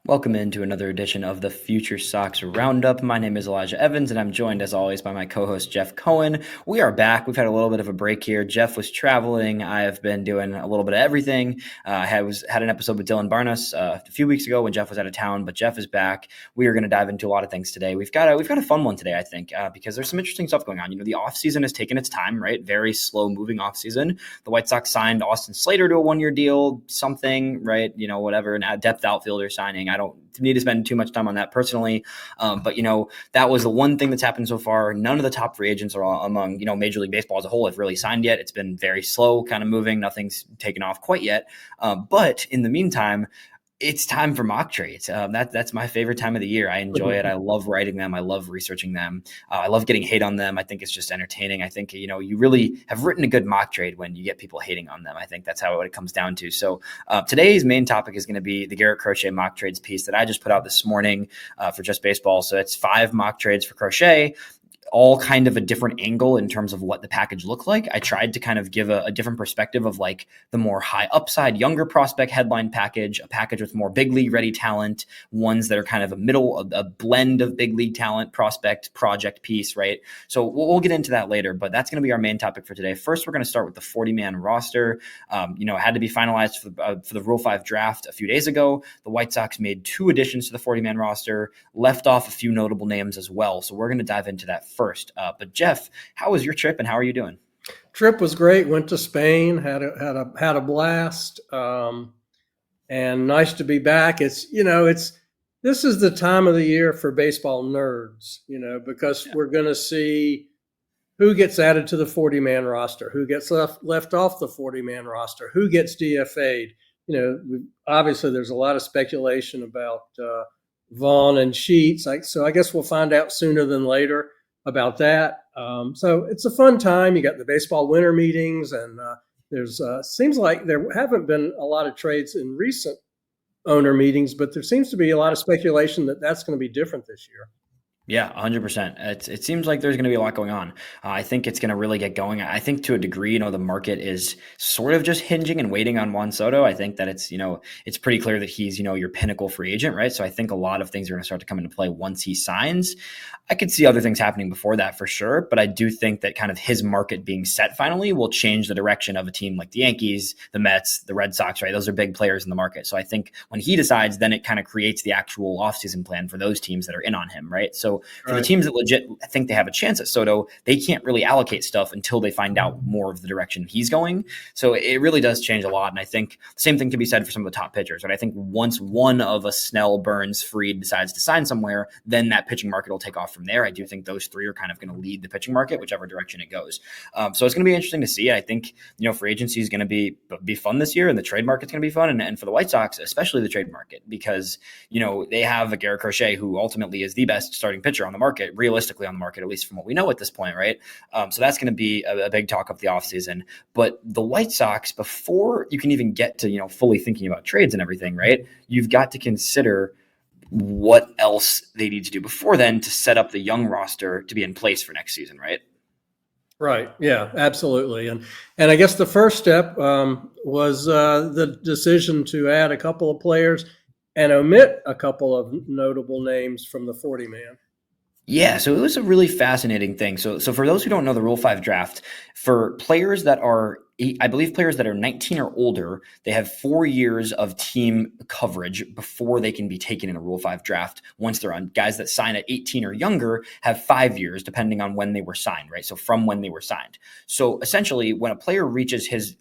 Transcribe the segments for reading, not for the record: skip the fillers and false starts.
Welcome into another edition of the FutureSox RoundUp. My name is Elijah Evans, and I'm joined, as always, by my co-host, Jeff Cohen. We are back. We've had a little bit of a break here. Jeff was traveling. I have been doing a little bit of everything. I had an episode with Dylan Barnes a few weeks ago when Jeff was out of town, but Jeff is back. We are going to dive into a lot of things today. We've got a fun one today, I think, because there's some interesting stuff going on. The offseason has taken its time, right? Very slow-moving offseason. The White Sox signed Austin Slater to a one-year deal, something, right? Whatever, a depth outfielder signing. I don't need to spend too much time on that personally. But that was the one thing that's happened so far. None of the top free agents are among, Major League Baseball as a whole have really signed yet. It's been very slow kind of moving. Nothing's taken off quite yet. But in the meantime, it's time for mock trades. That's my favorite time of the year. I enjoy it. I love writing them. I love researching them. I love getting hate on them. I think it's just entertaining. I think, you really have written a good mock trade when you get people hating on them. I think that's what it comes down to. So today's main topic is going to be the Garrett Crochet mock trades piece that I just put out this morning for Just Baseball. So it's 5 mock trades for Crochet, all kind of a different angle in terms of what the package looked like. I tried to kind of give a different perspective of like the more high upside, younger prospect headline package, a package with more big league ready talent, ones that are kind of a blend of big league talent, prospect, project piece, right? So we'll get into that later, but that's going to be our main topic for today. First, we're going to start with the 40-man roster. It had to be finalized for the Rule 5 draft a few days ago. The White Sox made 2 additions to the 40-man roster, left off a few notable names as well. So we're going to dive into that first. But Jeff, how was your trip and how are you doing? Trip was great. Went to Spain, had a blast, and nice to be back. This is the time of the year for baseball nerds, because we're going to see who gets added to the 40-man roster, who gets left off the 40-man roster, who gets DFA'd. Obviously there's a lot of speculation about Vaughn and Sheets. So I guess we'll find out sooner than later about that. So it's a fun time. You got the baseball winter meetings, and there's seems like there haven't been a lot of trades in recent owner meetings, but there seems to be a lot of speculation that that's going to be different this year. Yeah, 100%. It seems like there's going to be a lot going on. I think it's going to really get going. I think to a degree, the market is sort of just hinging and waiting on Juan Soto. I think that it's pretty clear that he's, your pinnacle free agent, right? So I think a lot of things are going to start to come into play once he signs. I could see other things happening before that for sure, but I do think that kind of his market being set finally will change the direction of a team like the Yankees, the Mets, the Red Sox, right? Those are big players in the market. So I think when he decides, then it kind of creates the actual offseason plan for those teams that are in on him, right? So for the teams that legit think they have a chance at Soto, they can't really allocate stuff until they find out more of the direction he's going. So it really does change a lot. And I think the same thing can be said for some of the top pitchers, right? I think once one of a Snell, Burns, Fried decides to sign somewhere, then that pitching market will take off from there. I do think those 3 are kind of going to lead the pitching market, whichever direction it goes. So it's going to be interesting to see. I think, free agency is going to be fun this year, and the trade market's going to be fun. And for the White Sox, especially the trade market, because, they have a Garrett Crochet who ultimately is the best starting pitcher on the market, realistically on the market, at least from what we know at this point, right? So that's going to be a big talk of the offseason. But the White Sox, before you can even get to, fully thinking about trades and everything, right, you've got to consider what else they need to do before then to set up the young roster to be in place for next season, right? Right. Yeah, absolutely. And I guess the first step was the decision to add a couple of players and omit a couple of notable names from the 40-man. Yeah, so it was a really fascinating thing. So for those who don't know the Rule 5 draft, for players that are, I believe players that are 19 or older, they have 4 years of team coverage before they can be taken in a Rule 5 draft. Once they're on, guys that sign at 18 or younger have 5 years, depending on when they were signed, right? So from when they were signed. So essentially, when a player reaches his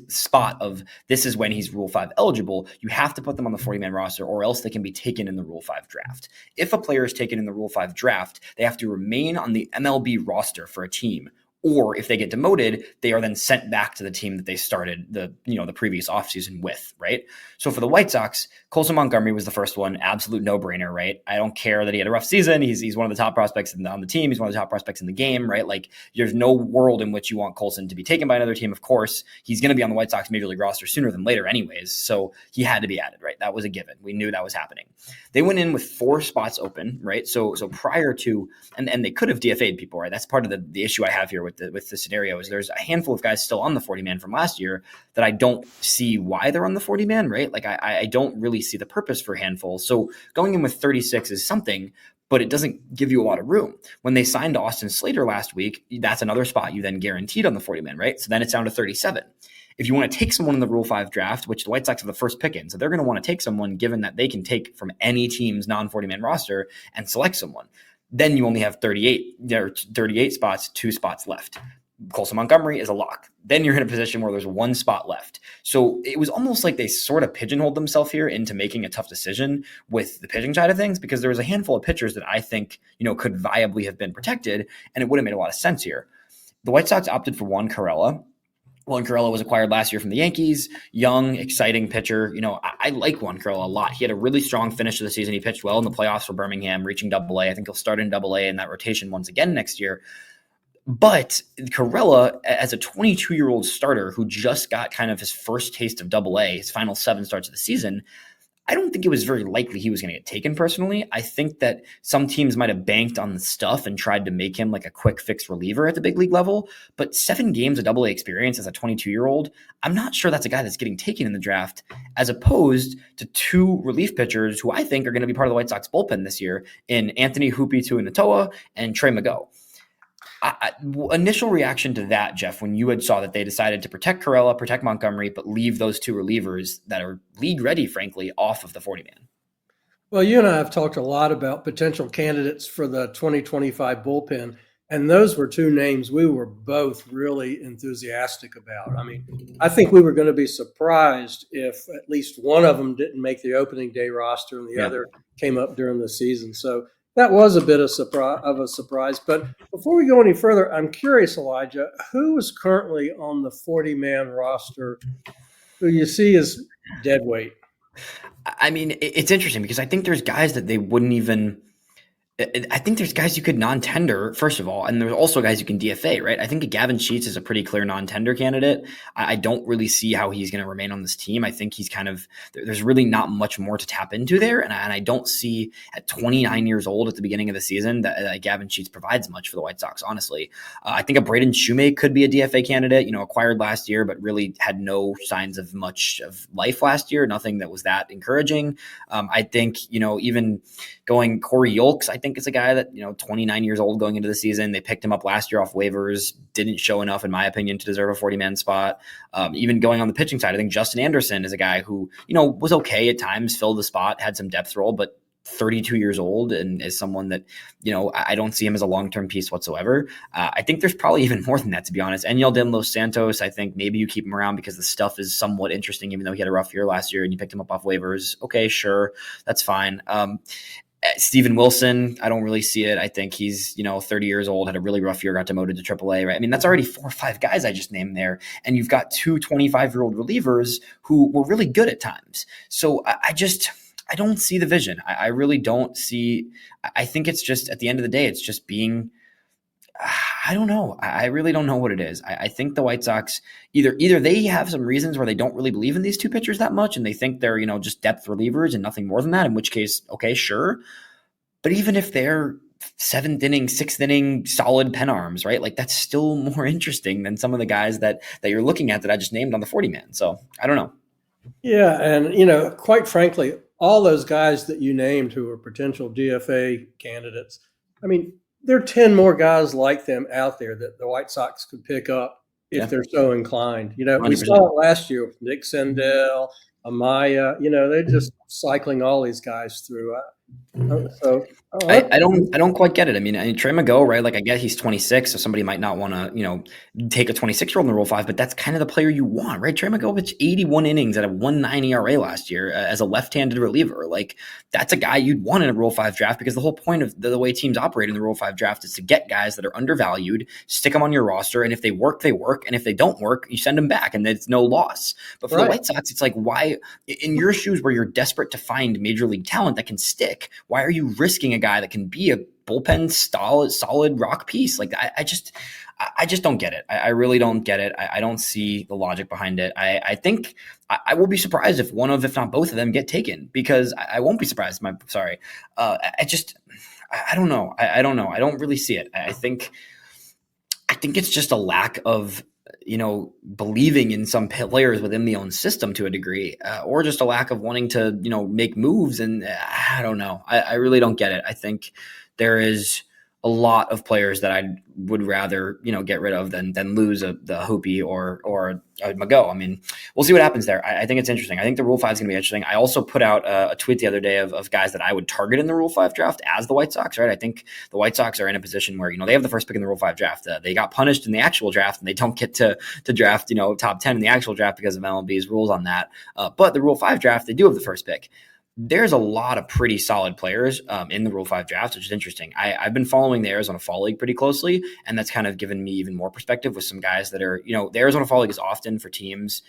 spot of this is when he's Rule 5 eligible, you have to put them on the 40-man roster or else they can be taken in the Rule 5 draft. If a player is taken in the Rule 5 draft, they have to remain on the MLB roster for a team. Or if they get demoted, they are then sent back to the team that they started the previous offseason with, right? So for the White Sox, Colson Montgomery was the first one, absolute no-brainer, right? I don't care that he had a rough season. He's one of the top prospects on the team. He's one of the top prospects in the game, right? Like, there's no world in which you want Colson to be taken by another team. Of course, he's going to be on the White Sox Major League roster sooner than later anyways, so he had to be added, right? That was a given. We knew that was happening. They went in with 4 spots open, right? So prior to, and they could have DFA'd people, right? That's part of the issue I have here with the scenario is there's a handful of guys still on the 40 man from last year that I don't see why they're on the 40 man, right? Like I don't really see the purpose for a handful. So going in with 36 is something, but it doesn't give you a lot of room. When they signed Austin Slater last week, that's another spot you then guaranteed on the 40 man, right? So then it's down to 37. If you want to take someone in the Rule 5 draft, which the White Sox have the first pick in, so they're going to want to take someone given that they can take from any team's non-40-man roster and select someone. Then you only have 38. There are 38 spots, 2 spots left. Colson Montgomery is a lock. Then you're in a position where there's 1 spot left. So it was almost like they sort of pigeonholed themselves here into making a tough decision with the pitching side of things, because there was a handful of pitchers that I think, could viably have been protected, and it would have made a lot of sense here. The White Sox opted for Juan Carela. Juan Carela was acquired last year from the Yankees. Young, exciting pitcher. I like Juan Carela a lot. He had a really strong finish to the season. He pitched well in the playoffs for Birmingham, reaching Double-A. I think he'll start in Double-A in that rotation once again next year. But Carela, as a 22-year-old starter who just got kind of his first taste of Double-A, his final 7 starts of the season, I don't think it was very likely he was going to get taken personally. I think that some teams might have banked on the stuff and tried to make him like a quick fix reliever at the big league level. But 7 games of Double-A experience as a 22-year-old, I'm not sure that's a guy that's getting taken in the draft, as opposed to 2 relief pitchers who I think are going to be part of the White Sox bullpen this year in Anthony Hoopy Tuinutoa and Trey Mago. Initial reaction to that, Jeff, when you had saw that they decided to protect Carela, protect Montgomery, but leave those 2 relievers that are league ready, frankly, off of the 40-man. Well, you and I have talked a lot about potential candidates for the 2025 bullpen, and those were 2 names we were both really enthusiastic about. I mean, I think we were going to be surprised if at least one of them didn't make the opening day roster and the other came up during the season. So that was a bit of a surprise. But before we go any further, I'm curious, Elijah, who is currently on the 40-man roster who you see as dead weight? I mean, it's interesting because I think there's guys that they wouldn't even – I think there's guys you could non-tender, first of all, and there's also guys you can DFA, right? I think Gavin Sheets is a pretty clear non-tender candidate. I don't really see how he's going to remain on this team. I think he's there's really not much more to tap into there, and I don't see at 29 years old at the beginning of the season that Gavin Sheets provides much for the White Sox, honestly. I think a Braden Shoemake could be a DFA candidate, acquired last year, but really had no signs of much of life last year, nothing that was that encouraging. I think, even going Corey Yolks, I think is a guy that, 29 years old going into the season. They picked him up last year off waivers, didn't show enough, in my opinion, to deserve a 40-man spot. Even going on the pitching side, I think Justin Anderson is a guy who, was okay at times, filled the spot, had some depth role, but 32 years old and is someone that, I don't see him as a long-term piece whatsoever. I think there's probably even more than that, to be honest. Enyel de Los Santos, I think maybe you keep him around because the stuff is somewhat interesting, even though he had a rough year last year and you picked him up off waivers. Okay, sure. That's fine. Steven Wilson, I don't really see it. I think he's, 30 years old, had a really rough year, got demoted to AAA, right? I mean, that's already 4 or 5 guys I just named there. And you've got 2 25-year-old relievers who were really good at times. So I don't see the vision. I really don't see. I think it's just, at the end of the day, it's just being, I don't know. I really don't know what it is. I think the White Sox, either they have some reasons where they don't really believe in these 2 pitchers that much and they think they're, just depth relievers and nothing more than that, in which case, okay, sure. But even if they're 7th inning, 6th inning, solid pen arms, right? Like that's still more interesting than some of the guys that you're looking at that I just named on the 40-man. So I don't know. Yeah. And, quite frankly, all those guys that you named who are potential DFA candidates, I mean, there are 10 more guys like them out there that the White Sox could pick up if they're so inclined. We 100%. saw it last year with Nick Sendell, Amaya. They're just cycling all these guys through. I don't quite get it. I mean, Trey Mago, right? Like I get he's 26, so somebody might not want to, take a 26-year-old in the Rule 5, but that's kind of the player you want, right? Trey Mago pitched 81 innings at a 1.9 ERA last year as a left-handed reliever. Like that's a guy you'd want in a Rule 5 draft because the whole point of the way teams operate in the Rule 5 draft is to get guys that are undervalued, stick them on your roster, and if they work, they work, and if they don't work, you send them back, and it's no loss. But for the White Sox, it's like, why, in your shoes where you're desperate to find major league talent that can stick, why are you risking a guy that can be a bullpen solid rock piece? Like I just don't get it. I really don't get it. I don't see the logic behind it. I think I will be surprised if one of, if not both of them, get taken because I won't be surprised. I don't know. I don't know. I don't really see it. I think I think it's just a lack of, believing in some players within the own system to a degree, or just a lack of wanting to, make moves. And I don't know. I really don't get it. I think there is a lot of players that I would rather, get rid of than lose the Hoopy or a Mago. I mean, we'll see what happens there. I think it's interesting. I think the Rule 5 is going to be interesting. I also put out a tweet the other day of guys that I would target in the Rule 5 draft as the White Sox, right? I think the White Sox are in a position where, they have the first pick in the Rule 5 draft. They got punished in the actual draft, and they don't get to draft, top 10 in the actual draft because of MLB's rules on that. But the Rule 5 draft, they do have the first pick. There's a lot of pretty solid players in the Rule 5 draft, which is interesting. I've been following the Arizona Fall League pretty closely, and that's kind of given me even more perspective with some guys that are, the Arizona Fall League is often for teams,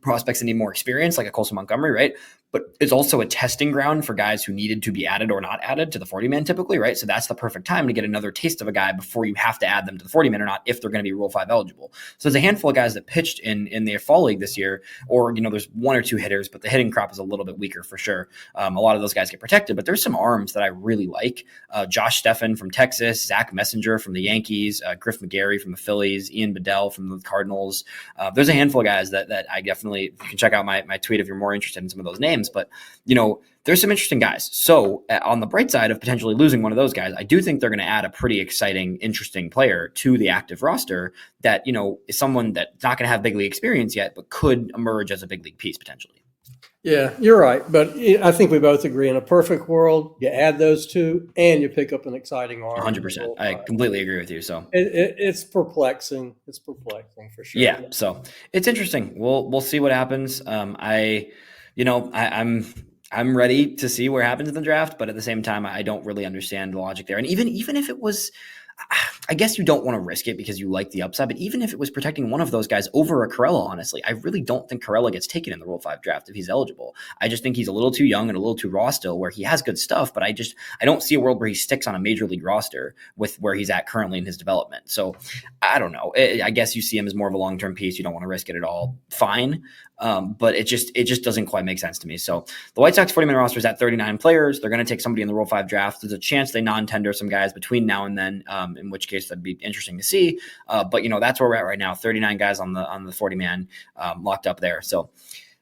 prospects that need more experience, like a Colson Montgomery, right? But it's also a testing ground for guys who needed to be added or not added to the 40-man typically, right? So that's the perfect time to get another taste of a guy before you have to add them to the 40-man or not, if they're going to be Rule 5 eligible. So there's a handful of guys that pitched in the Fall League this year, or, there's one or two hitters, but the hitting crop is a little bit weaker for sure. A lot of those guys get protected, but there's some arms that I really like. Josh Steffen from Texas, Zach Messenger from the Yankees, Griff McGarry from the Phillies, Ian Bedell from the Cardinals. There's a handful of guys that I definitely, you can check out my tweet if you're more interested in some of those names, but there's some interesting guys. So on the bright side of potentially losing one of those guys, I do think they're going to add a pretty exciting, interesting player to the active roster that, is someone that's not going to have big league experience yet, but could emerge as a big league piece potentially. Yeah, you're right. But I think we both agree in a perfect world, you add those two and you pick up an exciting arm. 100%. I completely agree with you. So it's perplexing. It's perplexing for sure. Yeah. So it's interesting. We'll see what happens. I'm ready to see what happens in the draft, but at the same time, I don't really understand the logic there. And even if it was, I guess you don't want to risk it because you like the upside, but even if it was protecting one of those guys over a Carela, honestly, I really don't think Carela gets taken in the Rule 5 draft if he's eligible. I just think he's a little too young and a little too raw still, where he has good stuff, but I don't see a world where he sticks on a major league roster with where he's at currently in his development. So I don't know. I guess you see him as more of a long-term piece. You don't want to risk it at all. Fine. But it just doesn't quite make sense to me. So the White Sox 40-man roster is at 39 players. They're going to take somebody in the Rule 5 draft. There's a chance they non-tender some guys between now and then, in which case that'd be interesting to see. But that's where we're at right now. 39 guys on the 40-man locked up there. So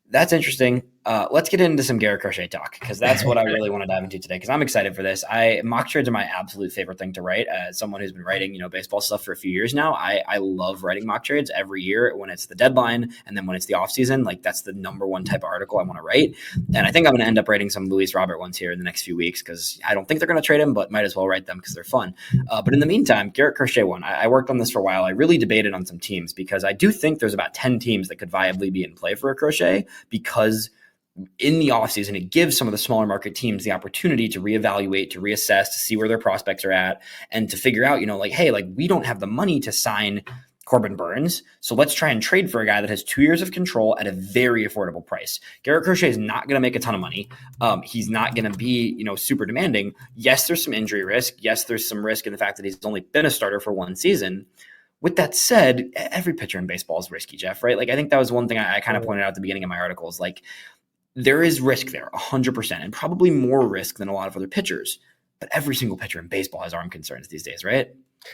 that's interesting. Let's get into some Garrett Crochet talk, because that's what I really want to dive into today, because I'm excited for this. Mock trades are my absolute favorite thing to write. As someone who's been writing, baseball stuff for a few years now, I love writing mock trades every year when it's the deadline, and then when it's the offseason. Like, that's the number one type of article I want to write. And I think I'm going to end up writing some Luis Robert ones here in the next few weeks, because I don't think they're going to trade him, but might as well write them because they're fun. But in the meantime, Garrett Crochet one. I worked on this for a while. I really debated on some teams, because I do think there's about 10 teams that could viably be in play for a Crochet, because in the offseason, it gives some of the smaller market teams the opportunity to reevaluate, to reassess, to see where their prospects are at, and to figure out, hey, we don't have the money to sign Corbin Burns, so let's try and trade for a guy that has 2 years of control at a very affordable price. Garrett Crochet is not going to make a ton of money. He's not going to be, super demanding. Yes, there's some injury risk. Yes, there's some risk in the fact that he's only been a starter for one season. With that said, every pitcher in baseball is risky, Jeff, right? I think that was one thing I kind of pointed out at the beginning of my articles. There is risk there, 100%, and probably more risk than a lot of other pitchers. But every single pitcher in baseball has arm concerns these days, right?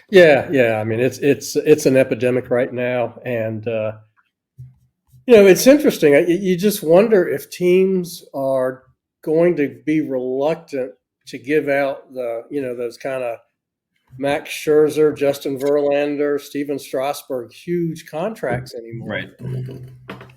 Yeah. I mean, it's an epidemic right now, and it's interesting. You just wonder if teams are going to be reluctant to give out those kind of Max Scherzer, Justin Verlander, Steven Strasburg huge contracts anymore. Right.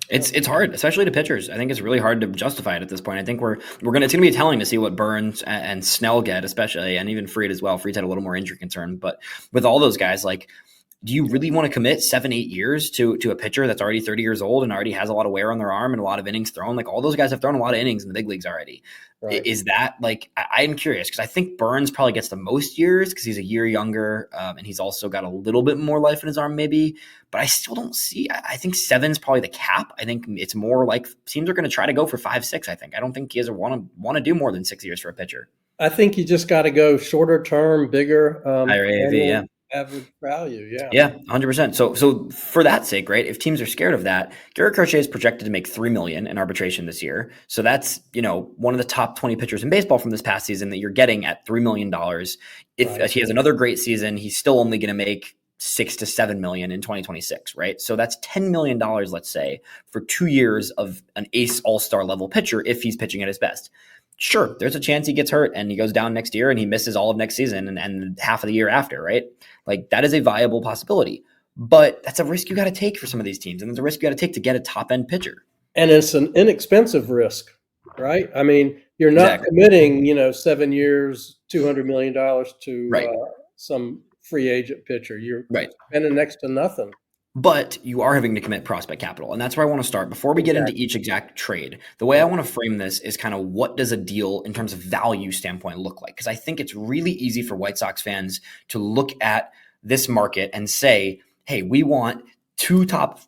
It's hard, especially to pitchers. I think it's really hard to justify it at this point. I think it's going to be telling to see what Burns and Snell get, especially, and even Fried as well. Fried's had a little more injury concern, but with all those guys, do you really want to commit 7-8 years to a pitcher that's already 30 years old and already has a lot of wear on their arm and a lot of innings thrown? All those guys have thrown a lot of innings in the big leagues already. Right. Is that I'm curious, because I think Burns probably gets the most years because he's a year younger, and he's also got a little bit more life in his arm maybe, but I still don't see, I think 7's probably the cap. I think it's more teams are going to try to go for 5-6. I don't think guys want to do more than 6 years for a pitcher. I think you just got to go shorter term, bigger, higher AAV, yeah. Average value, yeah. Yeah, 100%. So for that sake, right, if teams are scared of that, Garrett Crochet is projected to make $3 million in arbitration this year. So that's, one of the top 20 pitchers in baseball from this past season that you're getting at $3 million. If he has another great season, he's still only going to make 6 to 7 million in 2026, right? So that's $10 million, let's say, for 2 years of an ace all-star level pitcher if he's pitching at his best. Sure, there's a chance he gets hurt and he goes down next year and he misses all of next season and half of the year after, right? Like that is a viable possibility. But that's a risk you got to take for some of these teams. And it's a risk you got to take to get a top-end pitcher. And it's an inexpensive risk, right? I mean, you're not committing, 7 years, $200 million to some free agent pitcher. You're spending next to nothing. But you are having to commit prospect capital. And that's where I want to start. Before we get into each exact trade, the way I want to frame this is kind of what does a deal in terms of value standpoint look like? Because I think it's really easy for White Sox fans to look at this market and say, hey, we want 2 top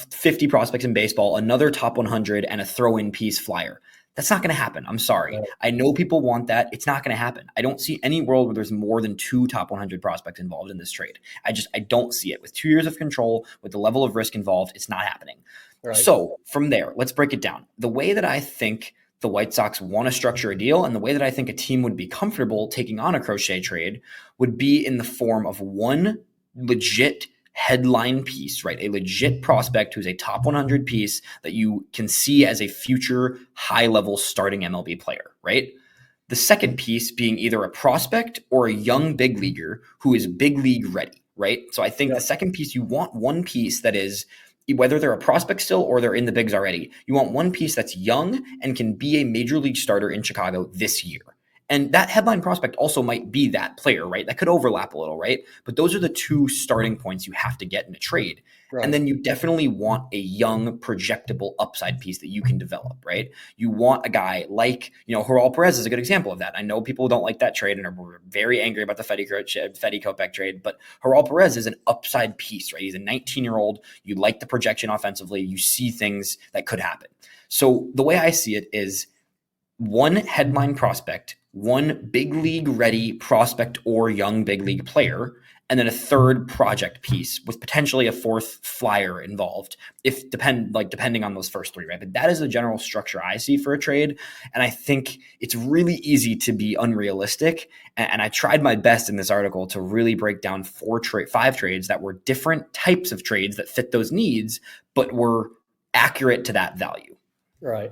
50 prospects in baseball, another top 100, and a throw-in piece flyer. That's not going to happen. I'm sorry. I know people want that. It's not going to happen. I don't see any world where there's more than 2 top 100 prospects involved in this trade. I don't see it. With 2 years of control, with the level of risk involved, it's not happening. Right. So from there, let's break it down. The way that I think the White Sox want to structure a deal and the way that I think a team would be comfortable taking on a Crochet trade would be in the form of one legit headline piece, right? A legit prospect who's a top 100 piece that you can see as a future high-level starting MLB player, right? The second piece being either a prospect or a young big leaguer who is big league ready, right? So I think the second piece, you want one piece that is, whether they're a prospect still or they're in the bigs already, you want one piece that's young and can be a major league starter in Chicago this year. And that headline prospect also might be that player, right? That could overlap a little, right? But those are the 2 starting points you have to get in a trade. Right. And then you definitely want a young, projectable upside piece that you can develop, right? You want a guy like, Joel Perez is a good example of that. I know people don't like that trade and are very angry about the Fedde Kopech trade, but Joel Perez is an upside piece, right? He's a 19-year-old. You like the projection offensively. You see things that could happen. So the way I see it is one headline prospect, one big league ready prospect or young big league player, and then a third project piece with potentially a 4th flyer involved, depending on those first 3, right? But that is the general structure I see for a trade. And I think it's really easy to be unrealistic. And I tried my best in this article to really break down 5 trades that were different types of trades that fit those needs, but were accurate to that value. Right.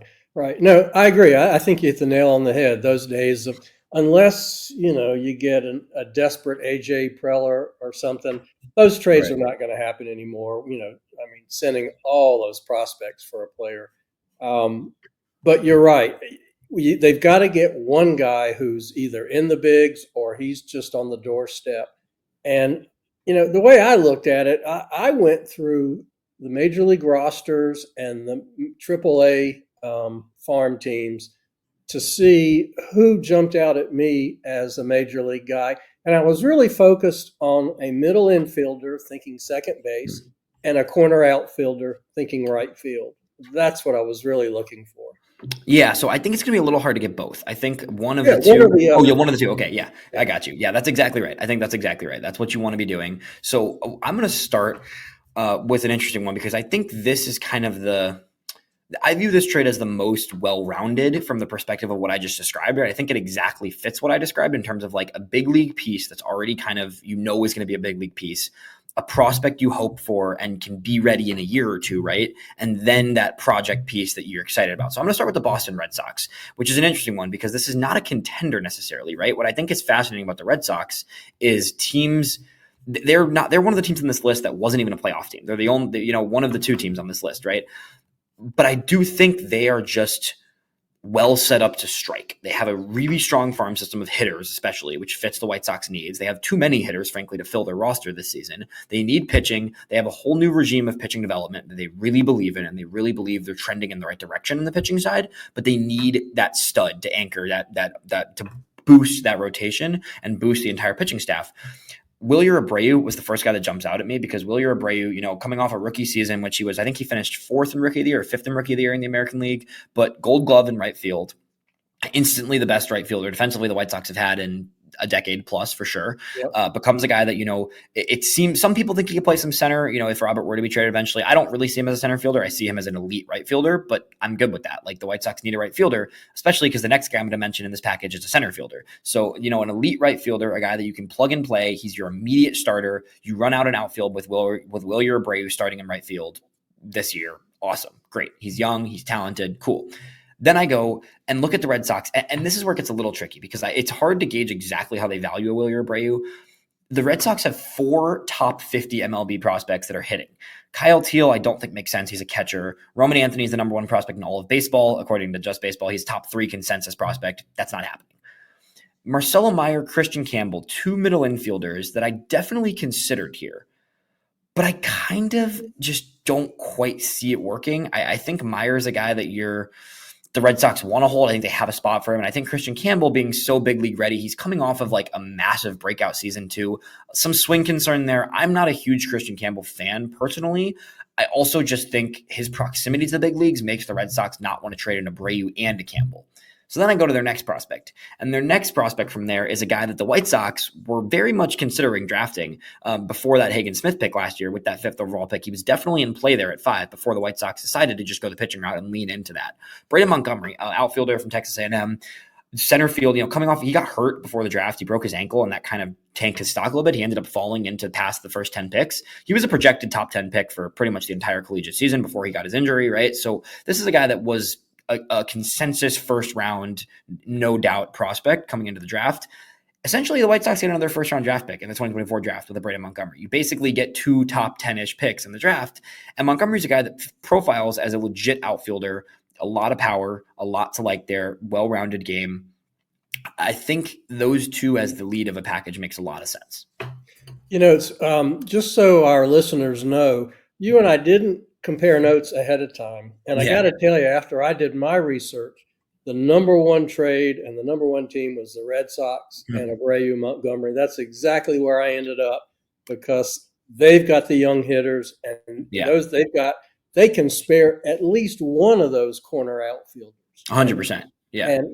No, I agree. I think you hit the nail on the head. Those days of, unless, you get a desperate AJ Preller or something, those trades are not going to happen anymore. Sending all those prospects for a player. But you're right. They've got to get one guy who's either in the bigs or he's just on the doorstep. And, the way I looked at it, I went through the major league rosters and the AAA farm teams to see who jumped out at me as a major league guy. And I was really focused on a middle infielder thinking second base and a corner outfielder thinking right field. That's what I was really looking for. Yeah, so I think it's going to be a little hard to get both. I think one of the 2. One of the 2. Okay, yeah, I got you. Yeah, that's exactly right. I think that's exactly right. That's what you want to be doing. So I'm going to start with an interesting one because I think this is kind of I view this trade as the most well-rounded from the perspective of what I just described. I think it exactly fits what I described in terms of like a big league piece that's already kind of, is going to be a big league piece, a prospect you hope for and can be ready in a year or 2, right? And then that project piece that you're excited about. So I'm going to start with the Boston Red Sox, which is an interesting one because this is not a contender necessarily, right? What I think is fascinating about the Red Sox is teams – they're one of the teams on this list that wasn't even a playoff team. They're the only, one of the 2 teams on this list, right? But I do think they are just well set up to strike. They have a really strong farm system of hitters, especially, which fits the White Sox needs. They have too many hitters, frankly, to fill their roster this season. They need pitching. They have a whole new regime of pitching development that they really believe in, and they really believe they're trending in the right direction in the pitching side, but they need that stud to anchor that to boost that rotation and boost the entire pitching staff. Wilyer Abreu was the first guy that jumps out at me because Wilyer Abreu, coming off a rookie season, which I think he finished 4th in Rookie of the Year or 5th in Rookie of the Year in the American League, but Gold Glove in right field, instantly the best right fielder defensively the White Sox have had in a decade plus for sure. Yep. Becomes a guy that, it seems some people think he could play some center, if Robert were to be traded eventually. I don't really see him as a center fielder. I see him as an elite right fielder, but I'm good with that. Like the White Sox need a right fielder, especially because the next guy I'm going to mention in this package is a center fielder. So, an elite right fielder, a guy that you can plug and play. He's your immediate starter. You run out an outfield with Wilyer Abreu starting in right field this year. Awesome. Great. He's young. He's talented. Cool. Then I go and look at the Red Sox, and this is where it gets a little tricky because it's hard to gauge exactly how they value a Wilyer Abreu. The Red Sox have 4 top 50 MLB prospects that are hitting. Kyle Teal, I don't think makes sense. He's a catcher. Roman Anthony is the number 1 prospect in all of baseball. According to Just Baseball, he's top 3 consensus prospect. That's not happening. Marcelo Meyer, Christian Campbell, 2 middle infielders that I definitely considered here. But I kind of just don't quite see it working. I think Meyer's a guy that the Red Sox want to hold. I think they have a spot for him. And I think Christian Campbell being so big league ready, he's coming off of like a massive breakout season too. Some swing concern there. I'm not a huge Christian Campbell fan personally. I also just think his proximity to the big leagues makes the Red Sox not want to trade an Abreu and a Campbell. So then I go to their next prospect. And their next prospect from there is a guy that the White Sox were very much considering drafting before that Hagen Smith pick last year with that 5th overall pick. He was definitely in play there at 5 before the White Sox decided to just go the pitching route and lean into that. Braden Montgomery, outfielder from Texas A&M, center field, coming off, he got hurt before the draft. He broke his ankle and that kind of tanked his stock a little bit. He ended up falling into past the first 10 picks. He was a projected top 10 pick for pretty much the entire collegiate season before he got his injury, right? So this is a guy that was a consensus first round, no doubt prospect coming into the draft. Essentially, the White Sox get another first round draft pick in the 2024 draft with a Braden Montgomery. You basically get 2 top 10-ish picks in the draft. And Montgomery's a guy that profiles as a legit outfielder, a lot of power, a lot to like there, well-rounded game. I think those 2 as the lead of a package makes a lot of sense. It's just so our listeners know, you and I didn't compare notes ahead of time. And I got to tell you, after I did my research, the number 1 trade and the number 1 team was the Red Sox and Abreu Montgomery. That's exactly where I ended up because they've got the young hitters and those they can spare at least one of those corner outfielders. 100%. Yeah. And,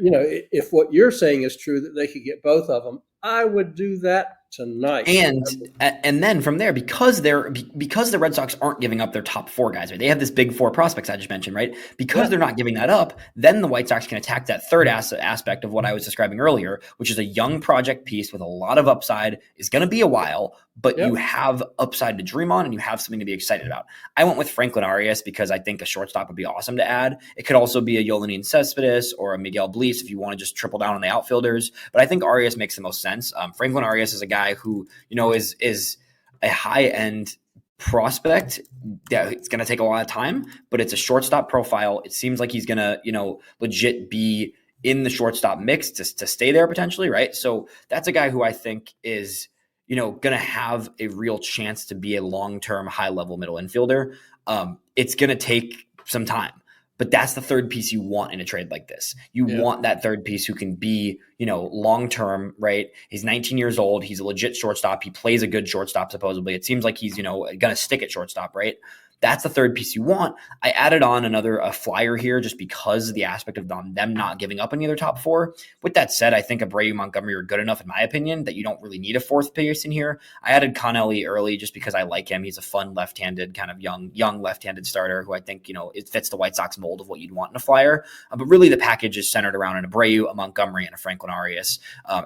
if what you're saying is true, that they could get both of them, I would do that tonight. And then from there, because the Red Sox aren't giving up their top 4 guys, right? They have this big 4 prospects I just mentioned, right? Because they're not giving that up, then the White Sox can attack that third aspect of what I was describing earlier, which is a young project piece with a lot of upside. Is going to be a while, but you have upside to dream on and you have something to be excited about. I went with Franklin Arias because I think a shortstop would be awesome to add. It could also be a Yolandin Cespedes or a Miguel Bleis if you want to just triple down on the outfielders. But I think Arias makes the most sense. Franklin Arias is a guy who, is a high-end prospect. Yeah, it's going to take a lot of time, but it's a shortstop profile. It seems like he's going to, legit be in the shortstop mix to stay there potentially, right? So that's a guy who I think is, going to have a real chance to be a long-term high-level middle infielder. It's going to take some time. But that's the third piece you want in a trade like this. You want that third piece who can be, long-term, right? He's 19 years old. He's a legit shortstop. He plays a good shortstop, supposedly. It seems like he's, going to stick at shortstop, right? That's the third piece you want. I added on a flyer here just because of the aspect of them not giving up any of their top 4. With that said, I think Abreu Montgomery are good enough, in my opinion, that you don't really need a 4th piece in here. I added Connelly early just because I like him. He's a fun left-handed, kind of young left-handed starter who I think, it fits the White Sox mold of what you'd want in a flyer. But really the package is centered around an Abreu, a Montgomery, and a Franklin Arias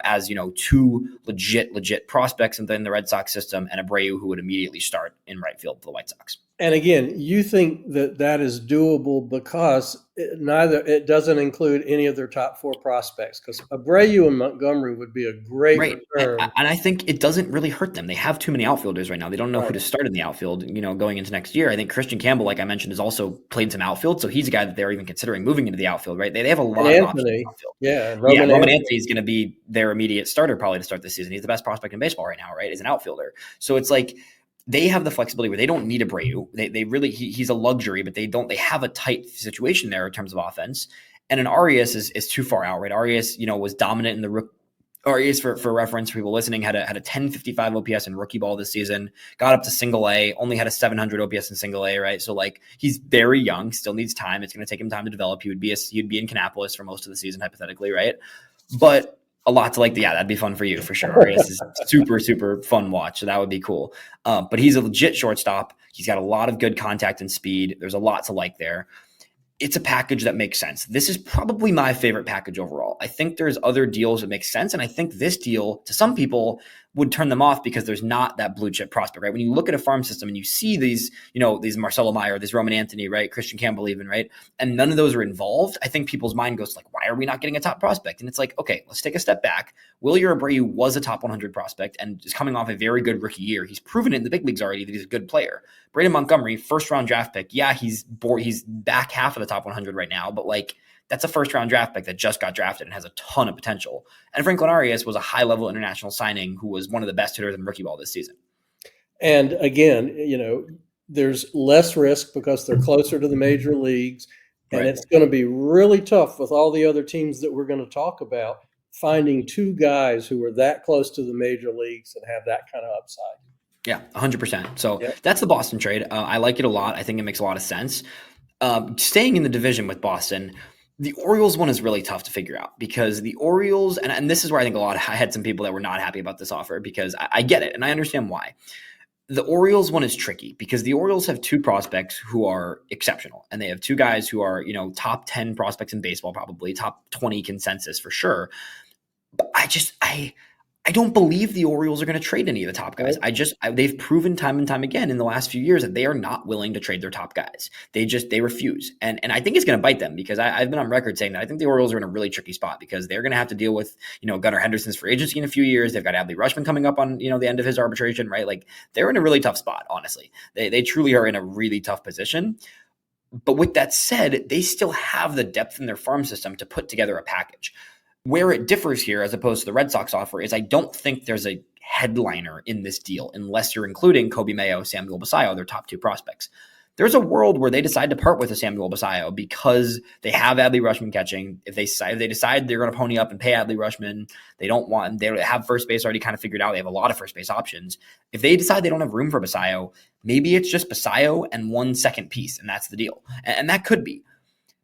as, 2 legit prospects within the Red Sox system, and Abreu who would immediately start in right field for the White Sox. And again, you think that is doable because it doesn't include any of their top 4 prospects, because Abreu and Montgomery would be a great return. And I think it doesn't really hurt them. They have too many outfielders right now. They don't know who to start in the outfield, going into next year. I think Christian Campbell, like I mentioned, has also played some outfield. So he's a guy that they're even considering moving into the outfield, right? They have a lot of options in the outfield. Yeah. Roman Anthony is going to be their immediate starter probably to start this season. He's the best prospect in baseball right now, right? As an outfielder. So it's like, they have the flexibility where they don't need Abreu. They really, he's a luxury, but they have a tight situation there in terms of offense. And an Arias is too far out, right? Arias, was dominant in the rookie. Arias, for reference, for people listening, had a 1055 OPS in rookie ball this season, got up to single A, only had a 700 OPS in single A, right? So like he's very young, still needs time. It's going to take him time to develop. He'd be in Kannapolis for most of the season, hypothetically, right? But A lot to like. Yeah, that'd be fun for you for sure. Arias is super, super fun watch. So that would be cool. But he's a legit shortstop. He's got a lot of good contact and speed. There's a lot to like there. It's a package that makes sense. This is probably my favorite package overall. I think there's other deals that make sense. And I think this deal to some people would turn them off because there's not that blue chip prospect, right? When you look at a farm system and you see these, these Marcelo Meyer, this Roman Anthony, right? Christian Campbell even, right? And none of those are involved. I think people's mind goes like, why are we not getting a top prospect? And it's like, okay, let's take a step back. Wilyer Abreu was a top 100 prospect and is coming off a very good rookie year. He's proven it in the big leagues already that he's a good player. Braden Montgomery, first round draft pick. Yeah, he's back half of the top 100 right now, but like that's a first round draft pick that just got drafted and has a ton of potential. And Franklin Arias was a high level international signing who was one of the best hitters in rookie ball this season. And again, there's less risk because they're closer to the major leagues. And right. It's going to be really tough with all the other teams that we're going to talk about, finding two guys who are that close to the major leagues and have that kind of upside. Yeah, 100%. So That's the Boston trade. I like it a lot. I think it makes a lot of sense. Staying in the division with Boston, the Orioles one is really tough to figure out because the Orioles, and this is where I think I had some people that were not happy about this offer because I get it and I understand why. The Orioles one is tricky because the Orioles have two prospects who are exceptional and they have two guys who are, top 10 prospects in baseball, probably top 20 consensus for sure. But I don't believe the Orioles are going to trade any of the top guys. They've proven time and time again in the last few years that they are not willing to trade their top guys. They refuse. And I think it's going to bite them because I've been on record saying that I think the Orioles are in a really tricky spot because they're going to have to deal with, Gunnar Henderson's free agency in a few years. They've got Adley Rutschman coming up on, the end of his arbitration, right? Like they're in a really tough spot, honestly. They truly are in a really tough position. But with that said, they still have the depth in their farm system to put together a package. Where it differs here as opposed to the Red Sox offer is I don't think there's a headliner in this deal unless you're including Kobe Mayo, Samuel Basallo, their top two prospects. There's a world where they decide to part with a Samuel Basallo because they have Adley Rutschman catching. If they decide they're going to pony up and pay Adley Rutschman, they have first base already kind of figured out. They have a lot of first base options. If they decide they don't have room for Basallo, maybe it's just Basallo and one second piece, and that's the deal. And that could be.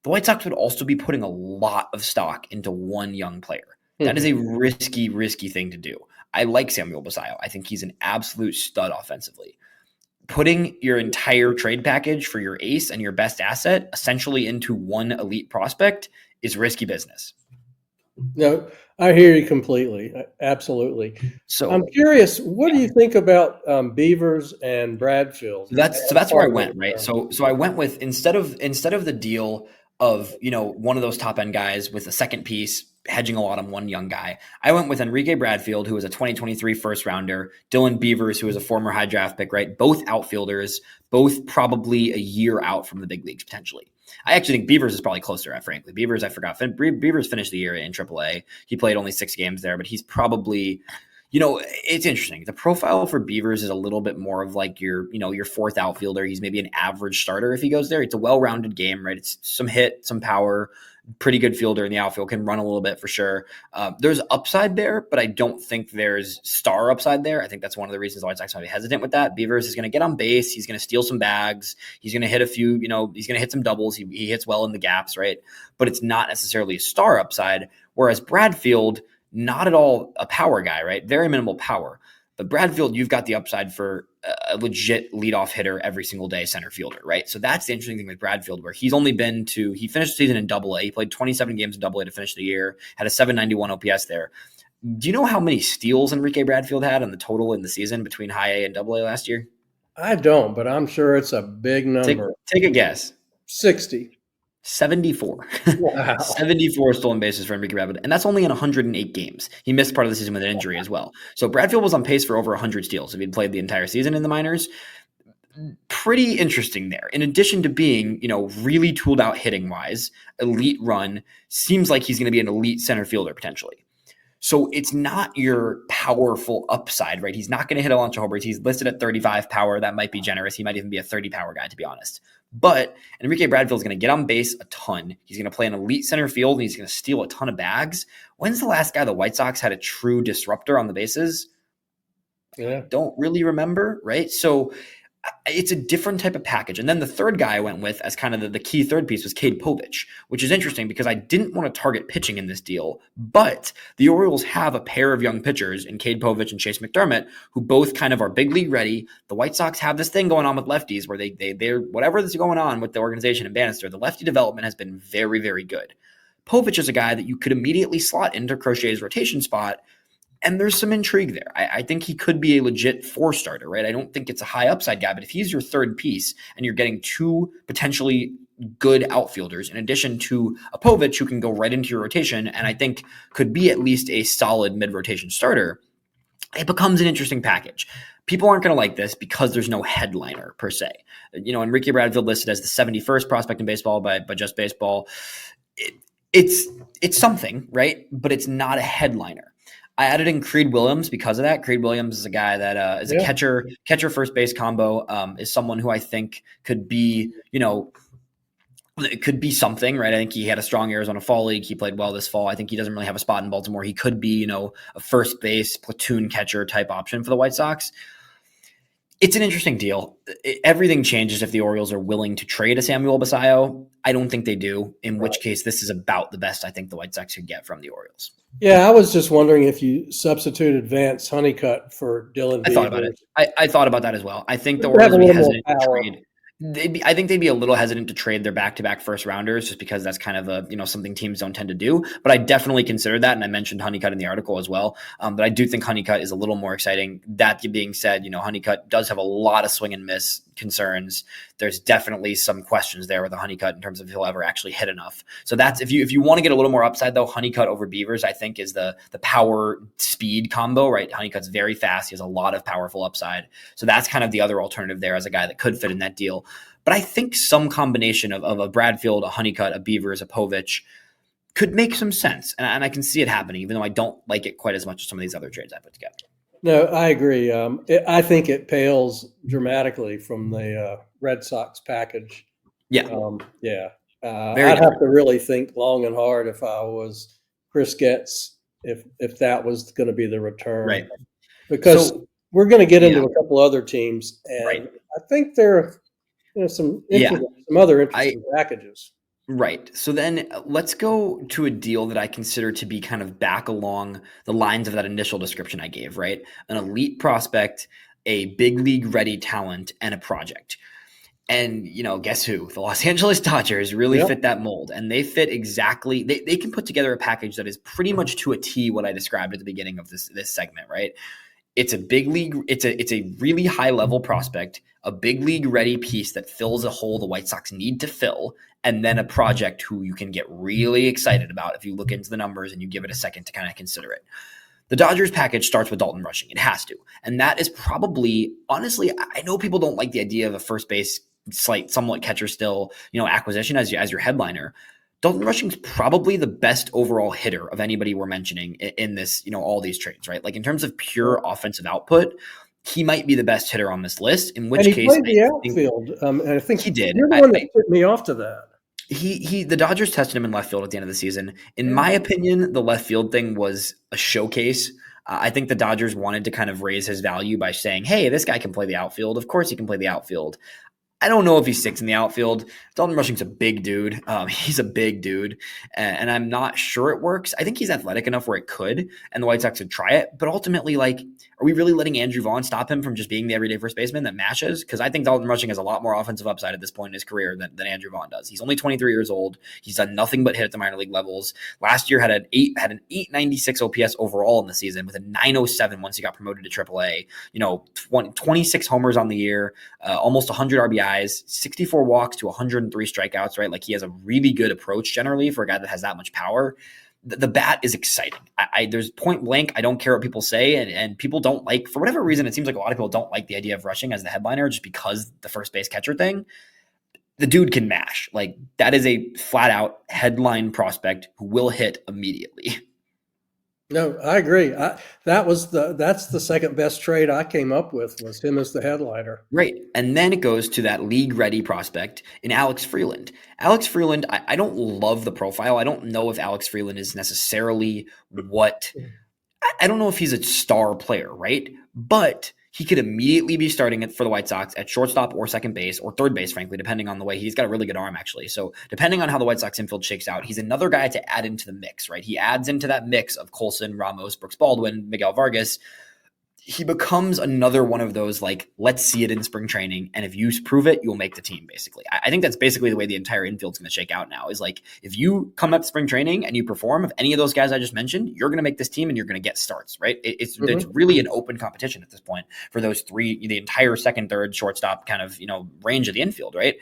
The White Sox would also be putting a lot of stock into one young player. That is a risky thing to do. I like Samuel Basallo. I think he's an absolute stud offensively. Putting your entire trade package for your ace and your best asset essentially into one elite prospect is risky business. No, I hear you completely. Absolutely. So I'm curious, what do you think about Beavers and Bradfield? That's where I went, right? So I went with instead of the deal of, one of those top end guys with a second piece hedging a lot on one young guy, I went with Enrique Bradfield, who was a 2023 first rounder, Dylan Beavers, who was a former high draft pick, right? Both outfielders, both probably a year out from the big leagues potentially. I actually think Beavers is probably closer, frankly. Beavers, I forgot. Beavers finished the year in AAA. He played only 6 games there, but he's probably, it's interesting. The profile for Beavers is a little bit more of like your fourth outfielder. He's maybe an average starter if he goes there. It's a well-rounded game, right? It's some hit, some power, pretty good fielder in the outfield, can run a little bit for sure. There's upside there, but I don't think there's star upside there. I think that's one of the reasons the White Sox might be hesitant with that. Beavers is going to get on base. He's going to steal some bags. He's going to hit a few, he's going to hit some doubles. He hits well in the gaps, right? But it's not necessarily a star upside. Whereas Bradfield, not at all a power guy, right? Very minimal power. But Bradfield, you've got the upside for a legit leadoff hitter every single day center fielder, right? So that's the interesting thing with Bradfield, where he finished the season in Double-A. He played 27 games in Double-A to finish the year, had a 791 OPS there. Do you know how many steals Enrique Bradfield had on the total in the season between High A and Double-A last year? I don't, but I'm sure it's a big number. Take a guess. 60. 74. Wow. 74 stolen bases for Enrique Bradfield, and that's only in 108 games. He missed part of the season with an injury as well. So Bradfield was on pace for over 100 steals if he'd played the entire season in the minors. Pretty interesting there. In addition to being, really tooled out hitting wise, elite run, seems like he's going to be an elite center fielder potentially. So it's not your powerful upside, right? He's not going to hit a bunch of homers. He's listed at 35 power. That might be generous. He might even be a 30 power guy, to be honest. But Enrique Bradfield is going to get on base a ton. He's going to play an elite center field, and he's going to steal a ton of bags. When's the last guy the White Sox had a true disruptor on the bases? Yeah. Don't really remember, right? So it's a different type of package. And then the third guy I went with as kind of the key third piece was Cade Povich, which is interesting because I didn't want to target pitching in this deal, but the Orioles have a pair of young pitchers in Cade Povich and Chase McDermott, who both kind of are big league ready. The White Sox have this thing going on with lefties where they're whatever is going on with the organization in Bannister, the lefty development has been very, very good. Povich is a guy that you could immediately slot into Crochet's rotation spot. And there's some intrigue there. I think he could be a legit 4-starter, right? I don't think it's a high upside guy, but if he's your third piece and you're getting two potentially good outfielders in addition to a Povich who can go right into your rotation and I think could be at least a solid mid-rotation starter, it becomes an interesting package. People aren't going to like this because there's no headliner per se. Enrique Bradfield listed as the 71st prospect in baseball by Just Baseball. It's something, right? But it's not a headliner. I added in Creed Williams because of that. Creed Williams is a guy that is a catcher first base combo, is someone who I think could be, it could be something, right? I think he had a strong Arizona Fall League. He played well this fall. I think he doesn't really have a spot in Baltimore. He could be, a first base platoon catcher type option for the White Sox. It's an interesting deal. Everything changes if the Orioles are willing to trade a Samuel Basallo. I don't think they do, in which case this is about the best I think the White Sox could get from the Orioles. Yeah, I was just wondering if you substituted Vance Honeycutt for Dylan Beavers. I thought about it. I thought about that as well. I think the Orioles would be hesitant to trade. I think they'd be a little hesitant to trade their back-to-back first rounders just because that's kind of something teams don't tend to do. But I definitely considered that, and I mentioned Honeycutt in the article as well. But I do think Honeycutt is a little more exciting. That being said, Honeycutt does have a lot of swing and miss concerns. There's definitely some questions there with the Honeycutt in terms of if he'll ever actually hit enough. So that's if you want to get a little more upside though, Honeycutt over Beavers I think is the power speed combo, right? Honeycutt's very fast. He has a lot of powerful upside. So that's kind of the other alternative there as a guy that could fit in that deal. But I think some combination of a Bradfield, a Honeycutt, a Beavers, a Povich could make some sense. And I can see it happening, even though I don't like it quite as much as some of these other trades I put together. No, I agree. I think it pales dramatically from the Red Sox package. Yeah. I'd have to really think long and hard if I was Chris Getz, if that was going to be the return. Right. Because we're going to get into a couple other teams. And I think there are some other interesting packages. Right. So then let's go to a deal that I consider to be kind of back along the lines of that initial description I gave, right? An elite prospect, a big league ready talent, and a project. And, guess who? The Los Angeles Dodgers really fit that mold. And they fit exactly – they can put together a package that is pretty much to a T what I described at the beginning of this segment, right? It's a big league – it's a really high-level prospect, a big league ready piece that fills a hole the White Sox need to fill, and then a project who you can get really excited about if you look into the numbers and you give it a second to kind of consider it. The Dodgers package starts with Dalton Rushing. It has to. And that is probably, honestly, I know people don't like the idea of a first base, somewhat catcher still, acquisition as your headliner. Dalton Rushing's probably the best overall hitter of anybody we're mentioning in this, all these trades, right? Like in terms of pure offensive output, he might be the best hitter on this list, in which case he played the outfield. And I think he did. You're the one that put me off to that. The Dodgers tested him in left field at the end of the season. In my opinion, the left field thing was a showcase. I think the Dodgers wanted to kind of raise his value by saying, hey, this guy can play the outfield. Of course he can play the outfield. I don't know if he sticks in the outfield. Dalton Rushing's a big dude. He's a big dude, and I'm not sure it works. I think he's athletic enough where it could, and the White Sox would try it. But ultimately, are we really letting Andrew Vaughn stop him from just being the everyday first baseman that matches? Because I think Dalton Rushing has a lot more offensive upside at this point in his career than Andrew Vaughn does. He's only 23 years old. He's done nothing but hit at the minor league levels. Last year had an 896 OPS overall in the season with a 907 once he got promoted to AAA. 26 homers on the year, almost 100 RBIs. 64 walks to 103 strikeouts, right? Like he has a really good approach generally for a guy that has that much power. The bat is exciting. There's point blank. I don't care what people say. And people don't like, for whatever reason, it seems like a lot of people don't like the idea of Rushing as the headliner just because the first base catcher thing. The dude can mash. Like that is a flat out headline prospect who will hit immediately. No, I agree. That's the second best trade I came up with was him as the headliner. Right. And then it goes to that league-ready prospect in Alex Freeland. Alex Freeland, I don't love the profile. I don't know if Alex Freeland is necessarily I don't know if he's a star player, right? But he could immediately be starting it for the White Sox at shortstop or second base or third base, frankly, depending on the way. He's got a really good arm, actually. So depending on how the White Sox infield shakes out, he's another guy to add into the mix, right? He adds into that mix of Colson, Ramos, Brooks Baldwin, Miguel Vargas. He becomes another one of those, like, let's see it in spring training. And if you prove it, you'll make the team, basically. I think that's basically the way the entire infield's going to shake out now is like, if you come up spring training and you perform, if any of those guys I just mentioned, you're going to make this team and you're going to get starts, right? It's really an open competition at this point for those three, the entire second, third, shortstop kind of, range of the infield, right?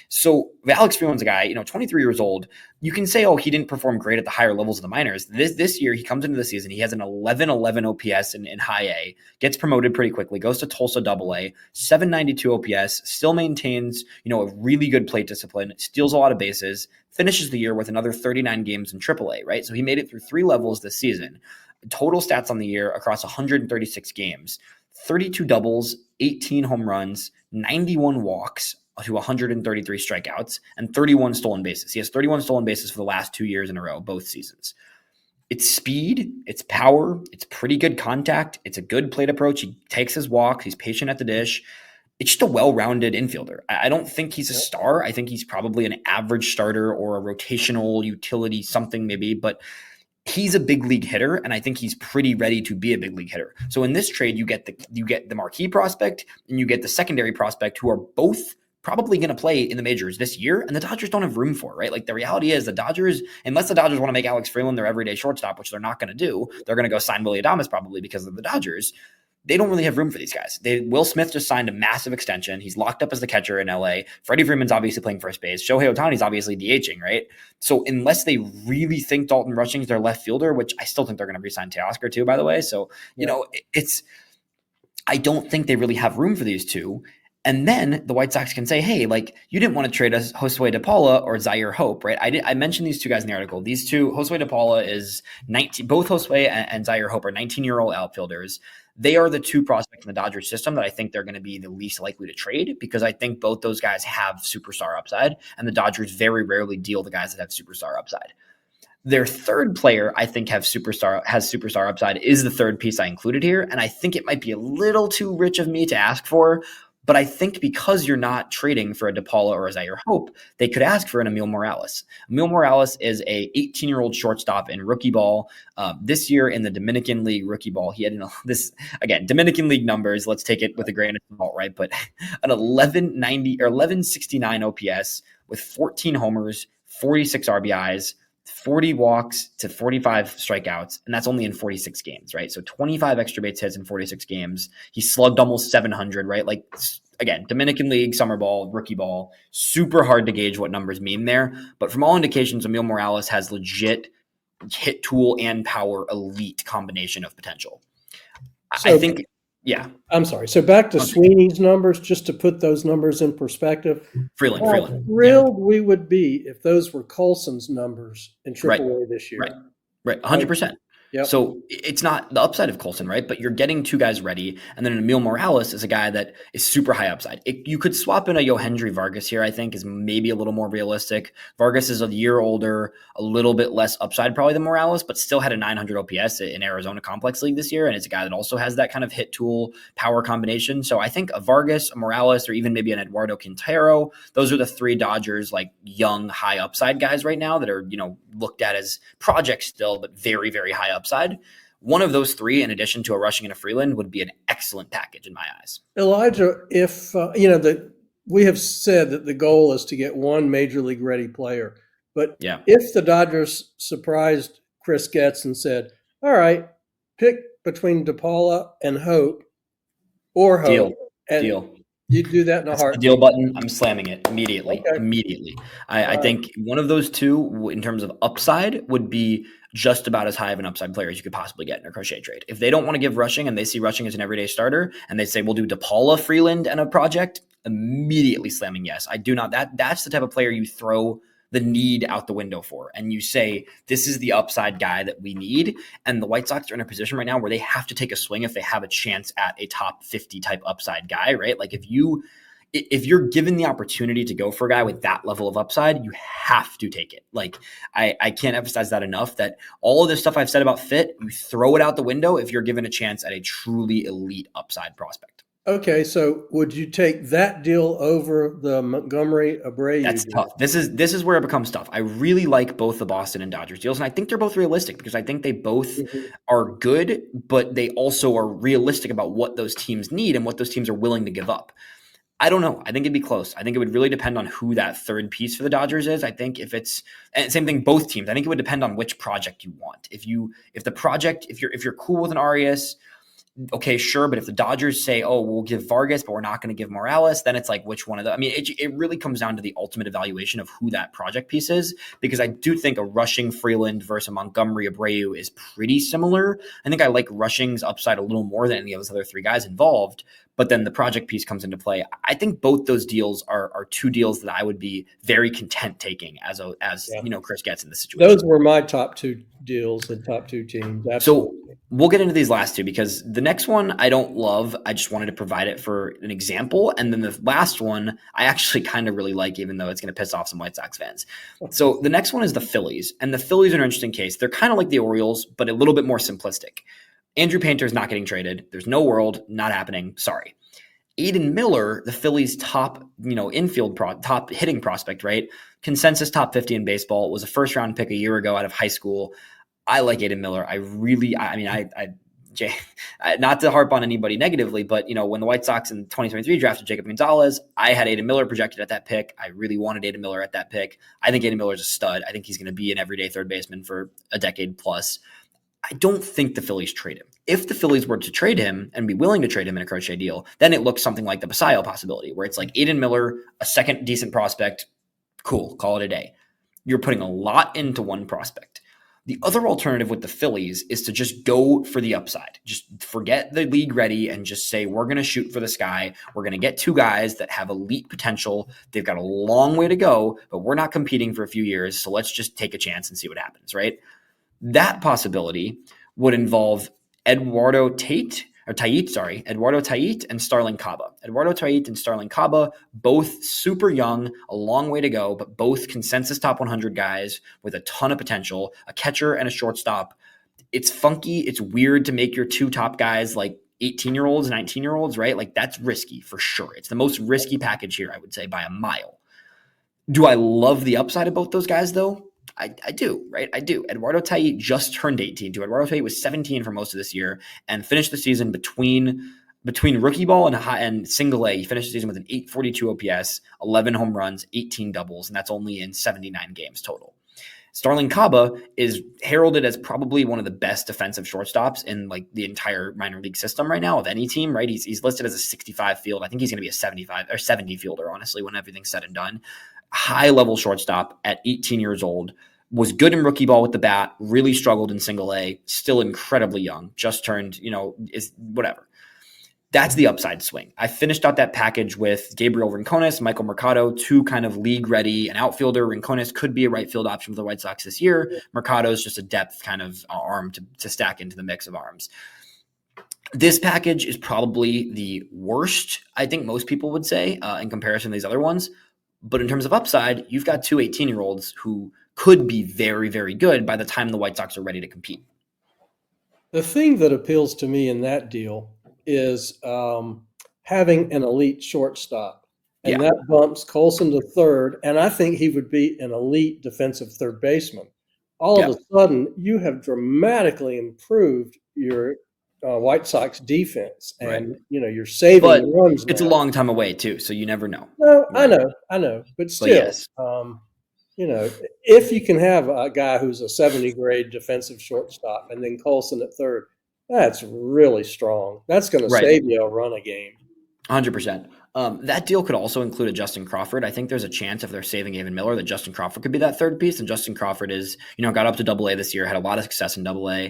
So Alex Freeland's a guy, 23 years old. You can say, oh, he didn't perform great at the higher levels of the minors. This year, he comes into the season. He has an 11-11 OPS in high A, gets promoted pretty quickly, goes to Tulsa AA, 792 OPS, still maintains, a really good plate discipline, steals a lot of bases, finishes the year with another 39 games in AAA, right? So he made it through 3 levels this season. Total stats on the year across 136 games, 32 doubles, 18 home runs, 91 walks, to 133 strikeouts and 31 stolen bases. He has 31 stolen bases for the last 2 years in a row, both seasons. It's speed, it's power, it's pretty good contact, it's a good plate approach. He takes his walks, he's patient at the dish. It's just a well-rounded infielder. I don't think he's a star. I think he's probably an average starter or a rotational utility something maybe, but he's a big league hitter, and I think he's pretty ready to be a big league hitter. So in this trade, you get the marquee prospect and you get the secondary prospect, who are both probably going to play in the majors this year, and the Dodgers don't have room for it, right? Like, the reality is the Dodgers, unless the Dodgers want to make Alex Freeland their everyday shortstop, which they're not going to do, they're going to go sign Willy Adames probably because of the Dodgers. They don't really have room for these guys. Will Smith just signed a massive extension. He's locked up as the catcher in LA. Freddie Freeman's obviously playing first base. Shohei Ohtani's obviously DHing, right? So unless they really think Dalton Rushing is their left fielder, which I still think they're going to re-sign Teoscar too, by the way. So, I don't think they really have room for these two. And then the White Sox can say, hey, like, you didn't want to trade us Josue De Paula or Zaire Hope, right? I mentioned these two guys in the article. These two, Josue De Paula is 19, both Josue and Zaire Hope are 19-year-old outfielders. They are the two prospects in the Dodgers system that I think they're going to be the least likely to trade, because I think both those guys have superstar upside, and the Dodgers very rarely deal the guys that have superstar upside. Their third player, I think, has superstar upside, is the third piece I included here. And I think it might be a little too rich of me to ask for, but I think because you're not trading for a DePaula or a Zaire Hope, they could ask for an Emil Morales. Emil Morales is a 18-year-old shortstop in rookie ball. This year in the Dominican League rookie ball, he had Dominican League numbers. Let's take it with a grain of salt, right? But an 1190 or 1169 OPS with 14 homers, 46 RBIs, 40 walks to 45 strikeouts, and that's only in 46 games, right? So 25 extra base hits in 46 games. He slugged almost 700, right? Like, again, Dominican League, summer ball, rookie ball, super hard to gauge what numbers mean there. But from all indications, Emil Morales has legit hit tool and power elite combination of potential. I think, yeah. I'm sorry. So back to Sweeney's numbers, just to put those numbers in perspective. Freeland. How thrilled we would be if those were Colson's numbers in AAA this year. Right. 100%. Yep. So it's not the upside of Colson, right? But you're getting two guys ready. And then Emil Morales is a guy that is super high upside. You could swap in a Yohendry Vargas here, I think, is maybe a little more realistic. Vargas is a year older, a little bit less upside probably than Morales, but still had a 900 OPS in Arizona Complex League this year. And it's a guy that also has that kind of hit tool power combination. So I think a Vargas, a Morales, or even maybe an Eduardo Quintero, those are the three Dodgers, like, young, high upside guys right now that are, looked at as projects still, but very, very high upside. One of those three, in addition to a Rushing and a Freeland, would be an excellent package in my eyes. Elijah, if we have said that the goal is to get one major league ready player, but if the Dodgers surprised Chris Getz and said, all right, pick between DePaula and Hope, or Hope, Deal. You'd do that in a heartbeat. The deal button, I'm slamming it immediately. Okay. Immediately. I think one of those two, in terms of upside, would be just about as high of an upside player as you could possibly get in a Crochet trade. If they don't want to give Rushing and they see Rushing as an everyday starter and they say, we'll do DePaula, Freeland, and a project, immediately slamming yes. I do not. That's the type of player you throw the need out the window for, and you say, this is the upside guy that we need. And the White Sox are in a position right now where they have to take a swing if they have a chance at a top 50 type upside guy, right? Like, if you're given the opportunity to go for a guy with that level of upside, you have to take it. Like, I can't emphasize that enough, that all of this stuff I've said about fit, you throw it out the window if you're given a chance at a truly elite upside prospect. Okay, so would you take that deal over the Montgomery Abreu That's deal? tough. This is where it becomes tough. I really like both the Boston and Dodgers deals, and I think they're both realistic because I think they both Mhm. are good, but they also are realistic about what those teams need and what those teams are willing to give up. I don't know. I think it'd be close. I think it would really depend on who that third piece for the Dodgers is. I think if it's and same thing, both teams. I think it would depend on which project you want. If the project, if you're cool with an Arias, okay, sure. But if the Dodgers say, oh, we'll give Vargas, but we're not going to give Morales, then it's like, which one of the, I mean, it really comes down to the ultimate evaluation of who that project piece is, because I do think a Rushing Freeland versus a Montgomery Abreu is pretty similar. I think I like Rushing's upside a little more than any of those other three guys involved, but then the project piece comes into play. I think both those deals are two deals that I would be very content taking as Yeah. Chris gets in this situation. Those were my top two deals and top two teams. So Absolutely. we'll get into these last two because the next one I don't love. I just wanted to provide it for an example. And then the last one I actually kind of really like, even though it's going to piss off some White Sox fans. So the next one is the Phillies. And the Phillies are an interesting case. They're kind of like the Orioles, but a little bit more simplistic. Andrew Painter is not getting traded. There's no world, not happening. Sorry. Aiden Miller, the Phillies' top, top hitting prospect, right? Consensus top 50 in baseball, was a first round pick a year ago out of high school. I like Aiden Miller. Jay, not to harp on anybody negatively, but when the White Sox in 2023 drafted Jacob Gonzalez, I had Aiden Miller projected at that pick. I really wanted Aiden Miller at that pick. I think Aiden Miller is a stud. I think he's going to be an everyday third baseman for a decade plus. I don't think the Phillies trade him. If the Phillies were to trade him and be willing to trade him in a Crochet deal, then it looks something like the Basayo possibility, where it's like Aiden Miller, a second decent prospect, cool, call it a day. You're putting a lot into one prospect. The other alternative with the Phillies is to just go for the upside. Just forget the league ready and just say, we're going to shoot for the sky. We're going to get two guys that have elite potential. They've got a long way to go, but we're not competing for a few years. So let's just take a chance and see what happens, right? That possibility would involve Eduardo Tate and Starling Caba. Eduardo Tate and Starling Caba, both super young, a long way to go, but both consensus top 100 guys with a ton of potential, a catcher and a shortstop. It's funky. It's weird to make your two top guys like 18-year-olds, 19-year-olds, right? Like that's risky for sure. It's the most risky package here, I would say, by a mile. Do I love the upside of both those guys, though? I do, right? I do. Eduardo Tate just turned 18 too. Eduardo Tate was 17 for most of this year and finished the season between rookie ball and single A. He finished the season with an 842 OPS, 11 home runs, 18 doubles, and that's only in 79 games total. Starling Caba is heralded as probably one of the best defensive shortstops in like the entire minor league system right now of any team, right? He's listed as a 65 field. I think he's going to be a 75 or 70 fielder, honestly, when everything's said and done. High level shortstop at 18 years old, was good in rookie ball with the bat, really struggled in single A, still incredibly young, just turned, is whatever. That's the upside swing. I finished out that package with Gabriel Rincones, Michael Mercado, two kind of league ready, an outfielder. Rincones could be a right field option for the White Sox this year. Mercado is just a depth kind of arm to stack into the mix of arms. This package is probably the worst, I think most people would say, in comparison to these other ones. But in terms of upside, you've got two 18-year-olds who could be very, very good by the time the White Sox are ready to compete. The thing that appeals to me in that deal is having an elite shortstop. And that bumps Colson to third. And I think he would be an elite defensive third baseman. All of a sudden, you have dramatically improved your White Sox defense. And, you're saving runs now. It's a long time away, too, so you never know. No, right? I know. But still, yes. If you can have a guy who's a 70 grade defensive shortstop and then Colson at third, that's really strong. That's going to save you a run a game. 100%. That deal could also include a Justin Crawford. I think there's a chance if they're saving Evan Miller that Justin Crawford could be that third piece. And Justin Crawford is, got up to AA this year, had a lot of success in AA.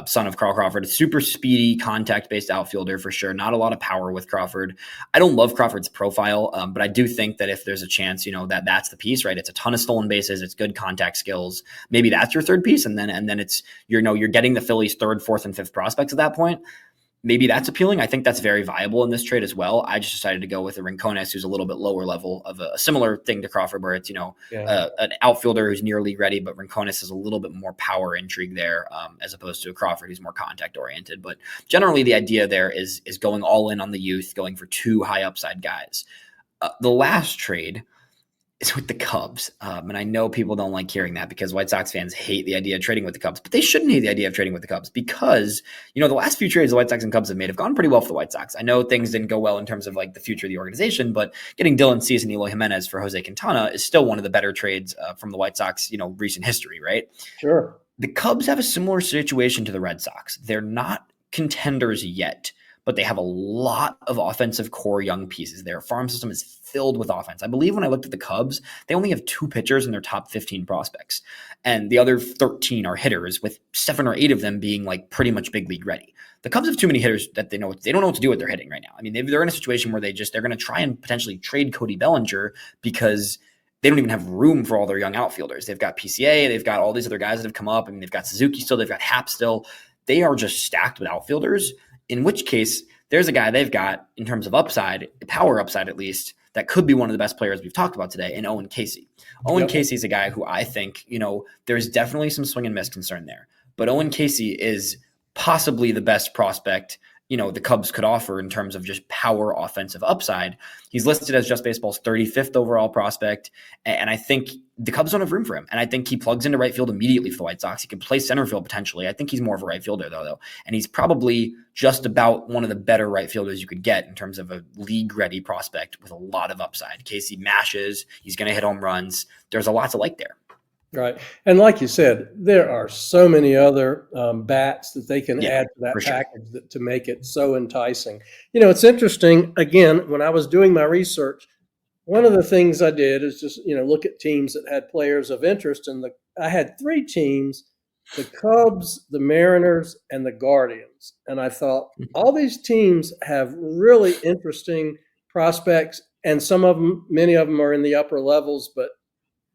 Son of Carl Crawford, super speedy, contact-based outfielder for sure. Not a lot of power with Crawford. I don't love Crawford's profile, but I do think that if there's a chance, that's the piece, right? It's a ton of stolen bases. It's good contact skills. Maybe that's your third piece, and then it's you're getting the Phillies' third, fourth, and fifth prospects at that point. maybe that's appealing. I think that's very viable in this trade as well. I just decided to go with a Rincones, who's a little bit lower level of a similar thing to Crawford, where it's, an outfielder who's near league ready, but Rincones has a little bit more power intrigue there, as opposed to a Crawford who's more contact oriented. But generally the idea there is going all in on the youth, going for 2 high upside guys. The last trade is with the Cubs. And I know people don't like hearing that because White Sox fans hate the idea of trading with the Cubs, but they shouldn't hate the idea of trading with the Cubs because, the last few trades the White Sox and Cubs have made have gone pretty well for the White Sox. I know things didn't go well in terms of like the future of the organization, but getting Dylan Cease and Eloy Jimenez for Jose Quintana is still one of the better trades from the White Sox, recent history, right? Sure. The Cubs have a similar situation to the Red Sox. They're not contenders yet, but they have a lot of offensive core young pieces. Their farm system is filled with offense. I believe when I looked at the Cubs, they only have 2 pitchers in their top 15 prospects. And the other 13 are hitters, with 7 or 8 of them being like pretty much big league ready. The Cubs have too many hitters that they don't know what to do with their hitting right now. I mean, they're in a situation where they're going to try and potentially trade Cody Bellinger because they don't even have room for all their young outfielders. They've got PCA, they've got all these other guys that have come up. I mean, they've got Suzuki still, they've got Happ still. They are just stacked with outfielders, in which case there's a guy they've got in terms of upside, power upside at least, that could be one of the best players we've talked about today, in Owen Casey. Owen Casey is a guy who I think, there's definitely some swing and miss concern there. But Owen Casey is possibly the best prospect the Cubs could offer in terms of just power offensive upside. He's listed as Just Baseball's 35th overall prospect, and I think the Cubs don't have room for him. And I think he plugs into right field immediately for the White Sox. He can play center field potentially. I think he's more of a right fielder though. And he's probably just about one of the better right fielders you could get in terms of a league-ready prospect with a lot of upside. Casey mashes. He's going to hit home runs. There's a lot to like there. Right. And like you said, there are so many other bats that they can add to that package to make it so enticing. It's interesting. Again, when I was doing my research, one of the things I did is just, look at teams that had players of interest. And I had 3 teams, the Cubs, the Mariners, and the Guardians. And I thought all these teams have really interesting prospects, and many of them are in the upper levels, but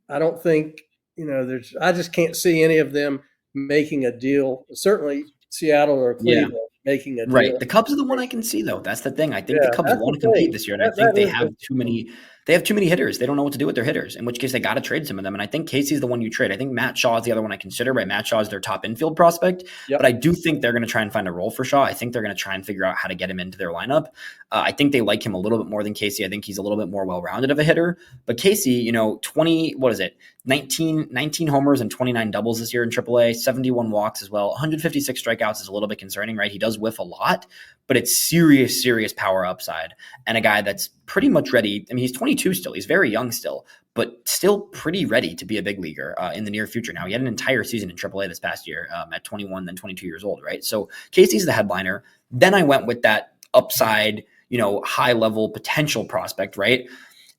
I don't think, I just can't see any of them making a deal. Certainly Seattle or Cleveland making a deal. Right. The Cubs are the one I can see, though. That's the thing. I think the Cubs want to compete this year, and I think they have too many. They have too many hitters. They don't know what to do with their hitters, in which case they got to trade some of them. And I think Casey's the one you trade. I think Matt Shaw is the other one I consider, right? Matt Shaw is their top infield prospect, but I do think they're going to try and find a role for Shaw. I think they're going to try and figure out how to get him into their lineup. I think they like him a little bit more than Casey. I think he's a little bit more well-rounded of a hitter. But Casey, 19 homers and 29 doubles this year in AAA, 71 walks as well. 156 strikeouts is a little bit concerning, right? He does whiff a lot, but it's serious power upside. And a guy that's pretty much ready. I mean, he's 22 still. He's very young still, but still pretty ready to be a big leaguer in the near future. Now, he had an entire season in AAA this past year at 21, then 22 years old, right? So Casey's the headliner. Then I went with that upside, high-level potential prospect, right?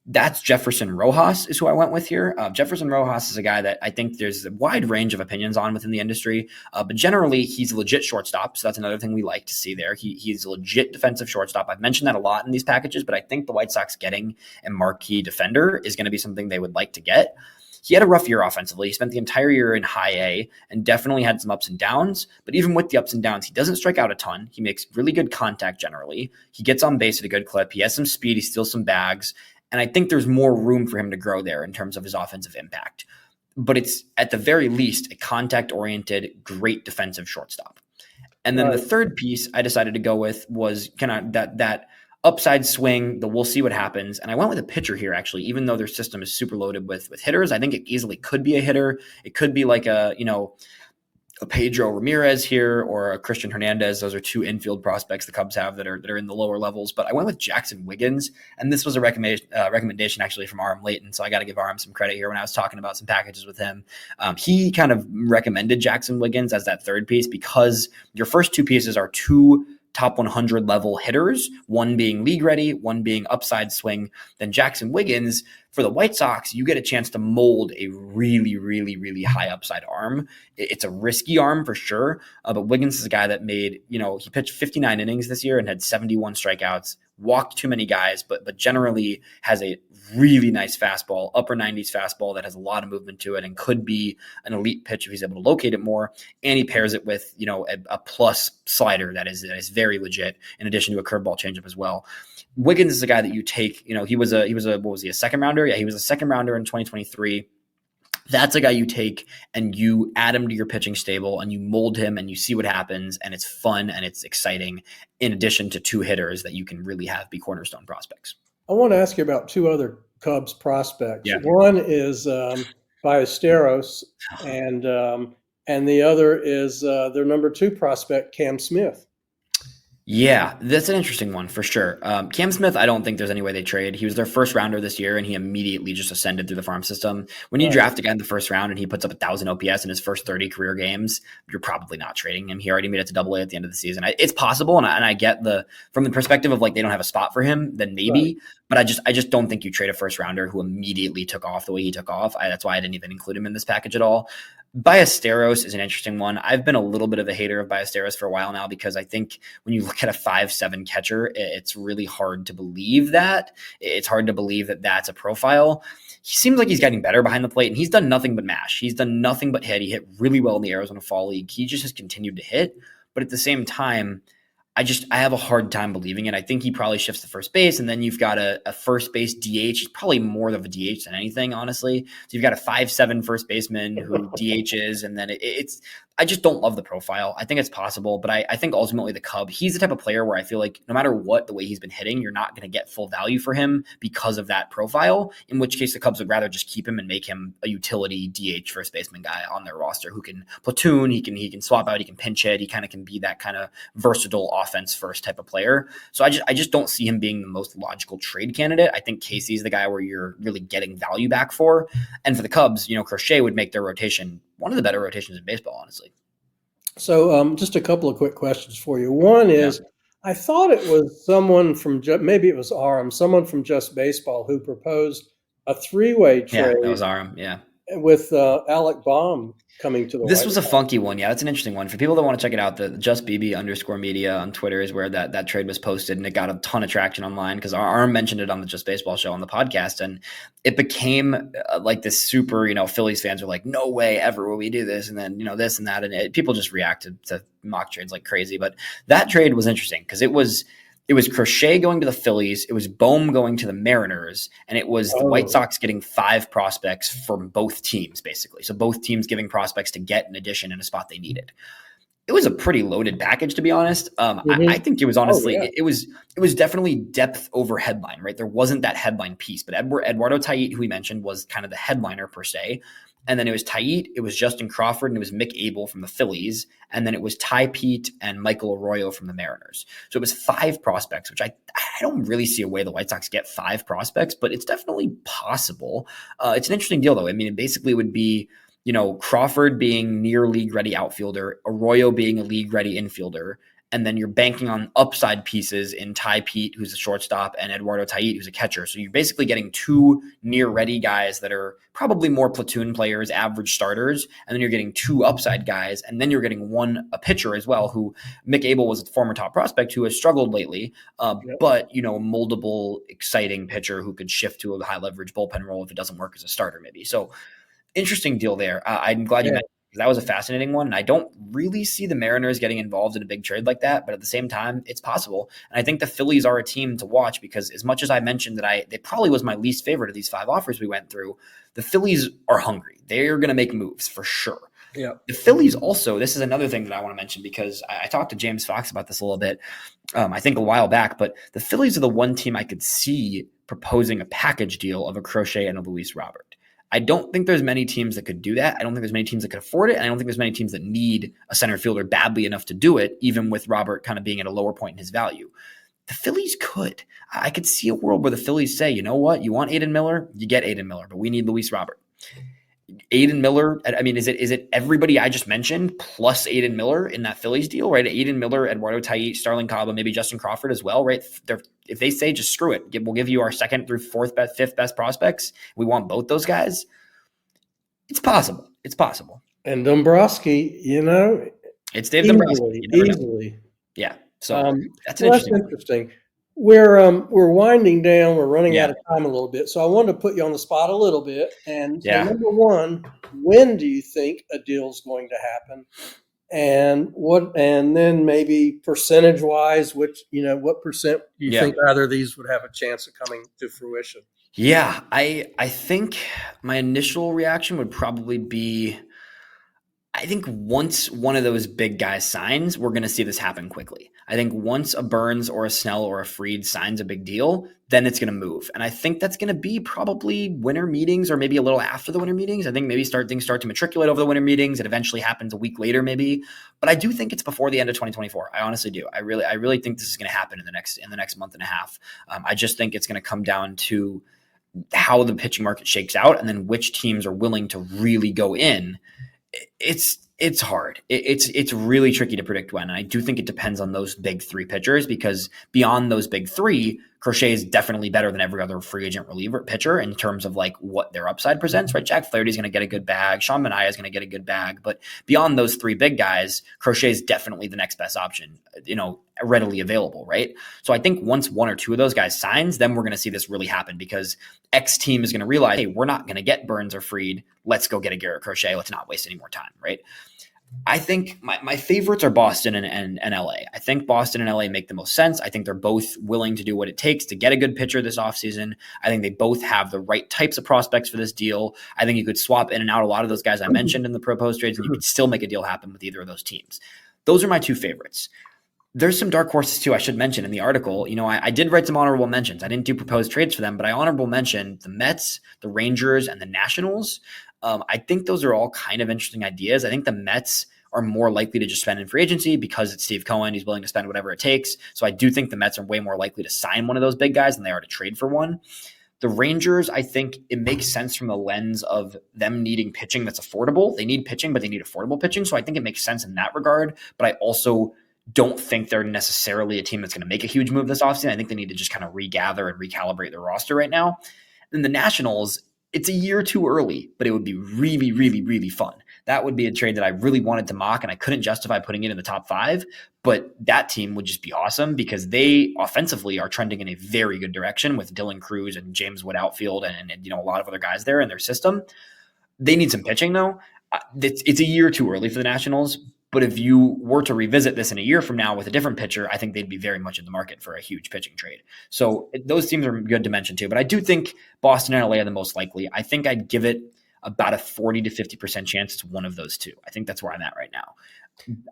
That's Jefferson Rojas is who I went with here. Jefferson Rojas is a guy that I think there's a wide range of opinions on within the industry, but generally he's a legit shortstop. So that's another thing we like to see there. He's a legit defensive shortstop. I've mentioned that a lot in these packages, but I think the White Sox getting a marquee defender is going to be something they would like to get. He had a rough year offensively. He spent the entire year in high A and definitely had some ups and downs. But even with the ups and downs, he doesn't strike out a ton. He makes really good contact generally. He gets on base at a good clip. He has some speed. He steals some bags. And I think there's more room for him to grow there in terms of his offensive impact. But it's at the very least a contact-oriented, great defensive shortstop. And then the third piece I decided to go with was kind of that upside swing, the we'll see what happens. And I went with a pitcher here, actually, even though their system is super loaded with hitters. I think it easily could be a hitter. It could be like a Pedro Ramirez here or a Christian Hernandez. Those are 2 infield prospects the Cubs have that are in the lower levels. But I went with Jackson Wiggins, and this was a recommendation actually from Aram Layton. So I got to give Aram some credit here when I was talking about some packages with him. He kind of recommended Jackson Wiggins as that third piece because your first 2 pieces are 2 top 100 level hitters, one being league ready, one being upside swing. Then Jackson Wiggins, For the White Sox, you get a chance to mold a really, really, really high upside arm. It's a risky arm for sure, but Wiggins is a guy that made, he pitched 59 innings this year and had 71 strikeouts, walked too many guys, but generally has a really nice fastball, upper 90s fastball that has a lot of movement to it and could be an elite pitch if he's able to locate it more. And he pairs it with, a plus slider that is very legit, in addition to a curveball changeup as well. Wiggins is a guy that you take, he was a second rounder? Yeah, he was a second rounder in 2023. That's a guy you take and you add him to your pitching stable and you mold him and you see what happens, and it's fun and it's exciting, in addition to two hitters that you can really have be cornerstone prospects. I want to ask you about two other Cubs prospects. Yeah. One is Ballesteros, and the other is their number 2 prospect, Cam Smith. Yeah, that's an interesting one for sure. Cam Smith, I don't think there's any way they trade. He was their first rounder this year, and he immediately just ascended through the farm system. When you draft a guy in the first round and he puts up 1,000 OPS in his first 30 career games, you're probably not trading him. He already made it to Double-A at the end of the season. It's possible, and I get from the perspective of like they don't have a spot for him, then maybe. Right. But I just don't think you trade a first rounder who immediately took off the way he took off. That's why I didn't even include him in this package at all. Ballesteros is an interesting one. I've been a little bit of a hater of Ballesteros for a while now, because I think when you look at a 5'7" catcher, it's really hard to believe that. It's hard to believe that that's a profile. He seems like he's getting better behind the plate, and he's done nothing but mash. He's done nothing but hit. He hit really well in the Arizona Fall League. He just has continued to hit. But at the same time, I have a hard time believing it. I think he probably shifts to first base, and then you've got a first base DH. He's probably more of a DH than anything, honestly. So you've got a 5'7" first baseman who DHs, and then I just don't love the profile. I think it's possible, but I think ultimately the Cub, he's the type of player where I feel like no matter what, the way he's been hitting, you're not going to get full value for him because of that profile, in which case the Cubs would rather just keep him and make him a utility DH first baseman guy on their roster who can platoon, he can swap out, he can pinch hit, he kind of can be that kind of versatile offense first type of player. So I just don't see him being the most logical trade candidate. I think Casey's the guy where you're really getting value back for. And for the Cubs, Crochet would make their rotation one of the better rotations in baseball, honestly. So just a couple of quick questions for you. One is, I thought it was someone from, maybe it was Aram, someone from Just Baseball, who proposed a 3-way trade. Yeah, that was Aram, yeah. With Alec Baum coming to the This was a funky one. Yeah, that's an interesting one. For people that want to check it out, the JustBB_media on Twitter is where that trade was posted, and it got a ton of traction online because Arm mentioned it on the Just Baseball show on the podcast, and it became like this super, Phillies fans are like, no way ever will we do this, and then, this and that, and people just reacted to mock trades like crazy. But that trade was interesting because it was Crochet going to the Phillies, it was Bohm going to the Mariners, and it was the White Sox getting 5 prospects from both teams, basically. So both teams giving prospects to get an addition in a spot they needed. It was a pretty loaded package, to be honest. I think it was honestly, it was definitely depth over headline, right? There wasn't that headline piece, but Eduardo Tait, who we mentioned, was kind of the headliner per se. And then it was Tait, it was Justin Crawford, and it was Mick Abel from the Phillies. And then it was Ty Pete and Michael Arroyo from the Mariners. So it was 5 prospects, which I don't really see a way the White Sox get 5 prospects, but it's definitely possible. It's an interesting deal, though. I mean, it basically would be, Crawford being near league-ready outfielder, Arroyo being a league-ready infielder, and then you're banking on upside pieces in Ty Pete, who's a shortstop, and Eduardo Tait, who's a catcher. So you're basically getting 2 near-ready guys that are probably more platoon players, average starters, and then you're getting 2 upside guys, and then you're getting a pitcher as well, who Mick Abel was a former top prospect who has struggled lately, but, a moldable, exciting pitcher who could shift to a high-leverage bullpen role if it doesn't work as a starter maybe. So interesting deal there. I'm glad you mentioned that was a fascinating one. And I don't really see the Mariners getting involved in a big trade like that, but at the same time, it's possible. And I think the Phillies are a team to watch because as much as I mentioned that they probably was my least favorite of these 5 offers we went through, the Phillies are hungry. They're going to make moves for sure. Yeah. The Phillies also, this is another thing that I want to mention because I talked to James Fox about this a little bit, I think a while back, but the Phillies are the one team I could see proposing a package deal of a Crochet and a Luis Robert. I don't think there's many teams that could do that. I don't think there's many teams that could afford it. And I don't think there's many teams that need a center fielder badly enough to do it, even with Robert kind of being at a lower point in his value. The Phillies could. I could see a world where the Phillies say, you know what? You want Aiden Miller? You get Aiden Miller, but we need Luis Robert. Aiden Miller, I mean, is it everybody I just mentioned plus Aiden Miller in that Phillies deal, right? Aiden Miller, Eduardo Tait, Starling Caba, maybe Justin Crawford as well, right? If they say just screw it, we'll give you our second through fifth best prospects. We want both those guys. It's possible. It's possible. And Dombrowski, it's Dave Dombrowski. Easily. Yeah. So that's interesting. We're winding down. We're running out of time a little bit. So I wanted to put you on the spot a little bit. And so number one, when do you think a deal is going to happen? And then maybe percentage wise, what percent do you think either of these would have a chance of coming to fruition? Yeah, I think my initial reaction would probably be, I think once one of those big guys signs, we're going to see this happen quickly. I think once a Burns or a Snell or a Fried signs a big deal, then it's going to move. And I think that's going to be probably winter meetings or maybe a little after the winter meetings. I think maybe things start to matriculate over the winter meetings. It eventually happens a week later maybe. But I do think it's before the end of 2024. I honestly do. I really think this is going to happen in the next month and a half. I just think it's going to come down to how the pitching market shakes out and then which teams are willing to really go in. It's hard. It's really tricky to predict when. And I do think it depends on those big three pitchers, because beyond those big three, Crochet is definitely better than every other free agent reliever pitcher in terms of like what their upside presents, right? Jack Flaherty is going to get a good bag. Sean Manaea is going to get a good bag. But beyond those three big guys, Crochet is definitely the next best option, readily available, right? So I think once one or two of those guys signs, then we're going to see this really happen, because X team is going to realize, hey, we're not going to get Burns or Fried. Let's go get a Garrett Crochet. Let's not waste any more time, right? I think my favorites are Boston and LA. I think Boston and LA make the most sense. I think they're both willing to do what it takes to get a good pitcher this offseason. I think they both have the right types of prospects for this deal. I think you could swap in and out a lot of those guys I mentioned in the proposed trades, and you could still make a deal happen with either of those teams. Those are my two favorites. There's some dark horses too, I should mention in the article. I did write some honorable mentions. I didn't do proposed trades for them, but I honorable mentioned the Mets, the Rangers, and the Nationals. I think those are all kind of interesting ideas. I think the Mets are more likely to just spend in free agency because it's Steve Cohen. He's willing to spend whatever it takes. So I do think the Mets are way more likely to sign one of those big guys than they are to trade for one. The Rangers, I think it makes sense from the lens of them needing pitching that's affordable. They need pitching, but they need affordable pitching. So I think it makes sense in that regard. But I also don't think they're necessarily a team that's going to make a huge move this offseason. I think they need to just kind of regather and recalibrate their roster right now. Then the Nationals, it's a year too early, but it would be really, really, really fun. That would be a trade that I really wanted to mock, and I couldn't justify putting it in the top 5. But that team would just be awesome because they offensively are trending in a very good direction with Dylan Cruz and James Wood outfield and a lot of other guys there in their system. They need some pitching though. It's a year too early for the Nationals. But if you were to revisit this in a year from now with a different pitcher, I think they'd be very much in the market for a huge pitching trade. So those teams are good to mention too. But I do think Boston and LA are the most likely. I think I'd give it about a 40 to 50% chance it's one of those two. I think that's where I'm at right now.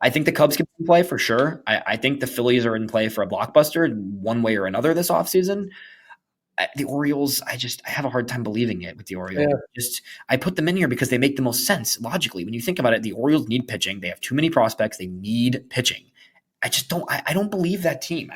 I think the Cubs can play for sure. I think the Phillies are in play for a blockbuster one way or another this offseason. The Orioles, I have a hard time believing it with the Orioles. Yeah. I put them in here because they make the most sense logically. When you think about it, the Orioles need pitching. They have too many prospects. They need pitching. I don't believe that team.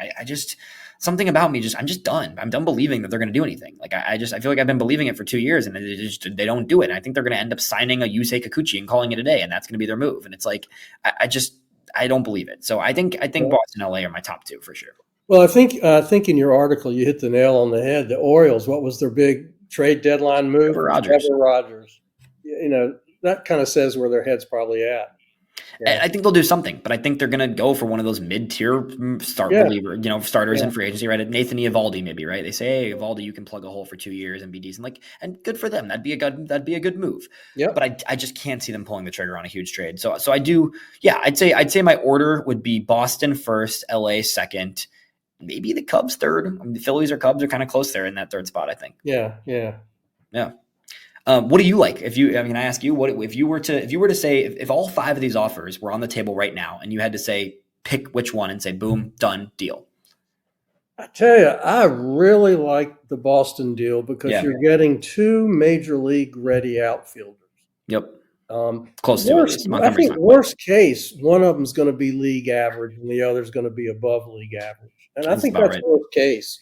Something about me I'm just done. I'm done believing that they're going to do anything. Like I feel like I've been believing it for 2 years and they don't do it. And I think they're going to end up signing a Yusei Kikuchi and calling it a day. And that's going to be their move. And it's like, I don't believe it. So I think Boston and LA are my top 2 for sure. Well, I think in your article you hit the nail on the head. The Orioles, what was their big trade deadline move? Trevor Rogers. That kind of says where their head's probably at. Yeah. I think they'll do something, but I think they're going to go for one of those mid-tier starters in free agency, right? Nathan Eovaldi, maybe, right? They say, hey, Eovaldi, you can plug a hole for 2 years and be decent, and good for them. That'd be a good move. Yeah. But I just can't see them pulling the trigger on a huge trade. So I do, yeah. I'd say my order would be Boston first, LA second, maybe the Cubs third. The Phillies or Cubs are kind of close there in that third spot, I think. Yeah. What do you like? I ask you, if you were to say if all 5 of these offers were on the table right now and you had to say pick which one and say boom, done, deal? I tell you, I really like the Boston deal because you're getting 2 major league ready outfielders. Yep. Close to it. I think worst case, one of them is going to be league average and the other is going to be above league average. And I think that's right. Worst case.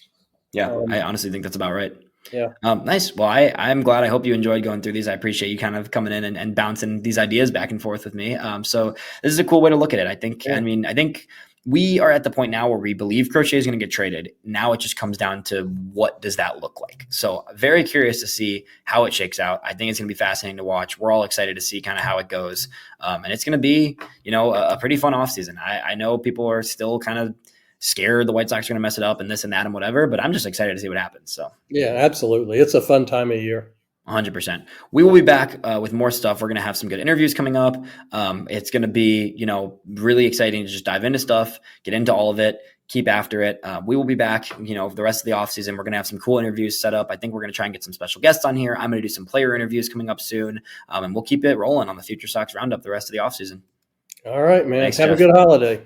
Yeah, I honestly think that's about right. Yeah. Nice. Well, I'm glad. I hope you enjoyed going through these. I appreciate you kind of coming in and bouncing these ideas back and forth with me. So this is a cool way to look at it. I think, Yeah. I think we are at the point now where we believe Crochet is going to get traded. Now it just comes down to what does that look like? So very curious to see how it shakes out. I think it's going to be fascinating to watch. We're all excited to see kind of how it goes. And it's going to be, a pretty fun offseason. I know people are still kind of scared the White Sox are going to mess it up and this and that and whatever, but I'm just excited to see what happens. So yeah, absolutely. It's a fun time of year. 100%. We will be back with more stuff. We're going to have some good interviews coming up. It's going to be, really exciting to just dive into stuff, get into all of it, keep after it. We will be back, the rest of the offseason. We're going to have some cool interviews set up. I think we're going to try and get some special guests on here. I'm going to do some player interviews coming up soon. And we'll keep it rolling on the FutureSox RoundUp the rest of the offseason. All right, man. Thanks, Have Jeff. a good holiday.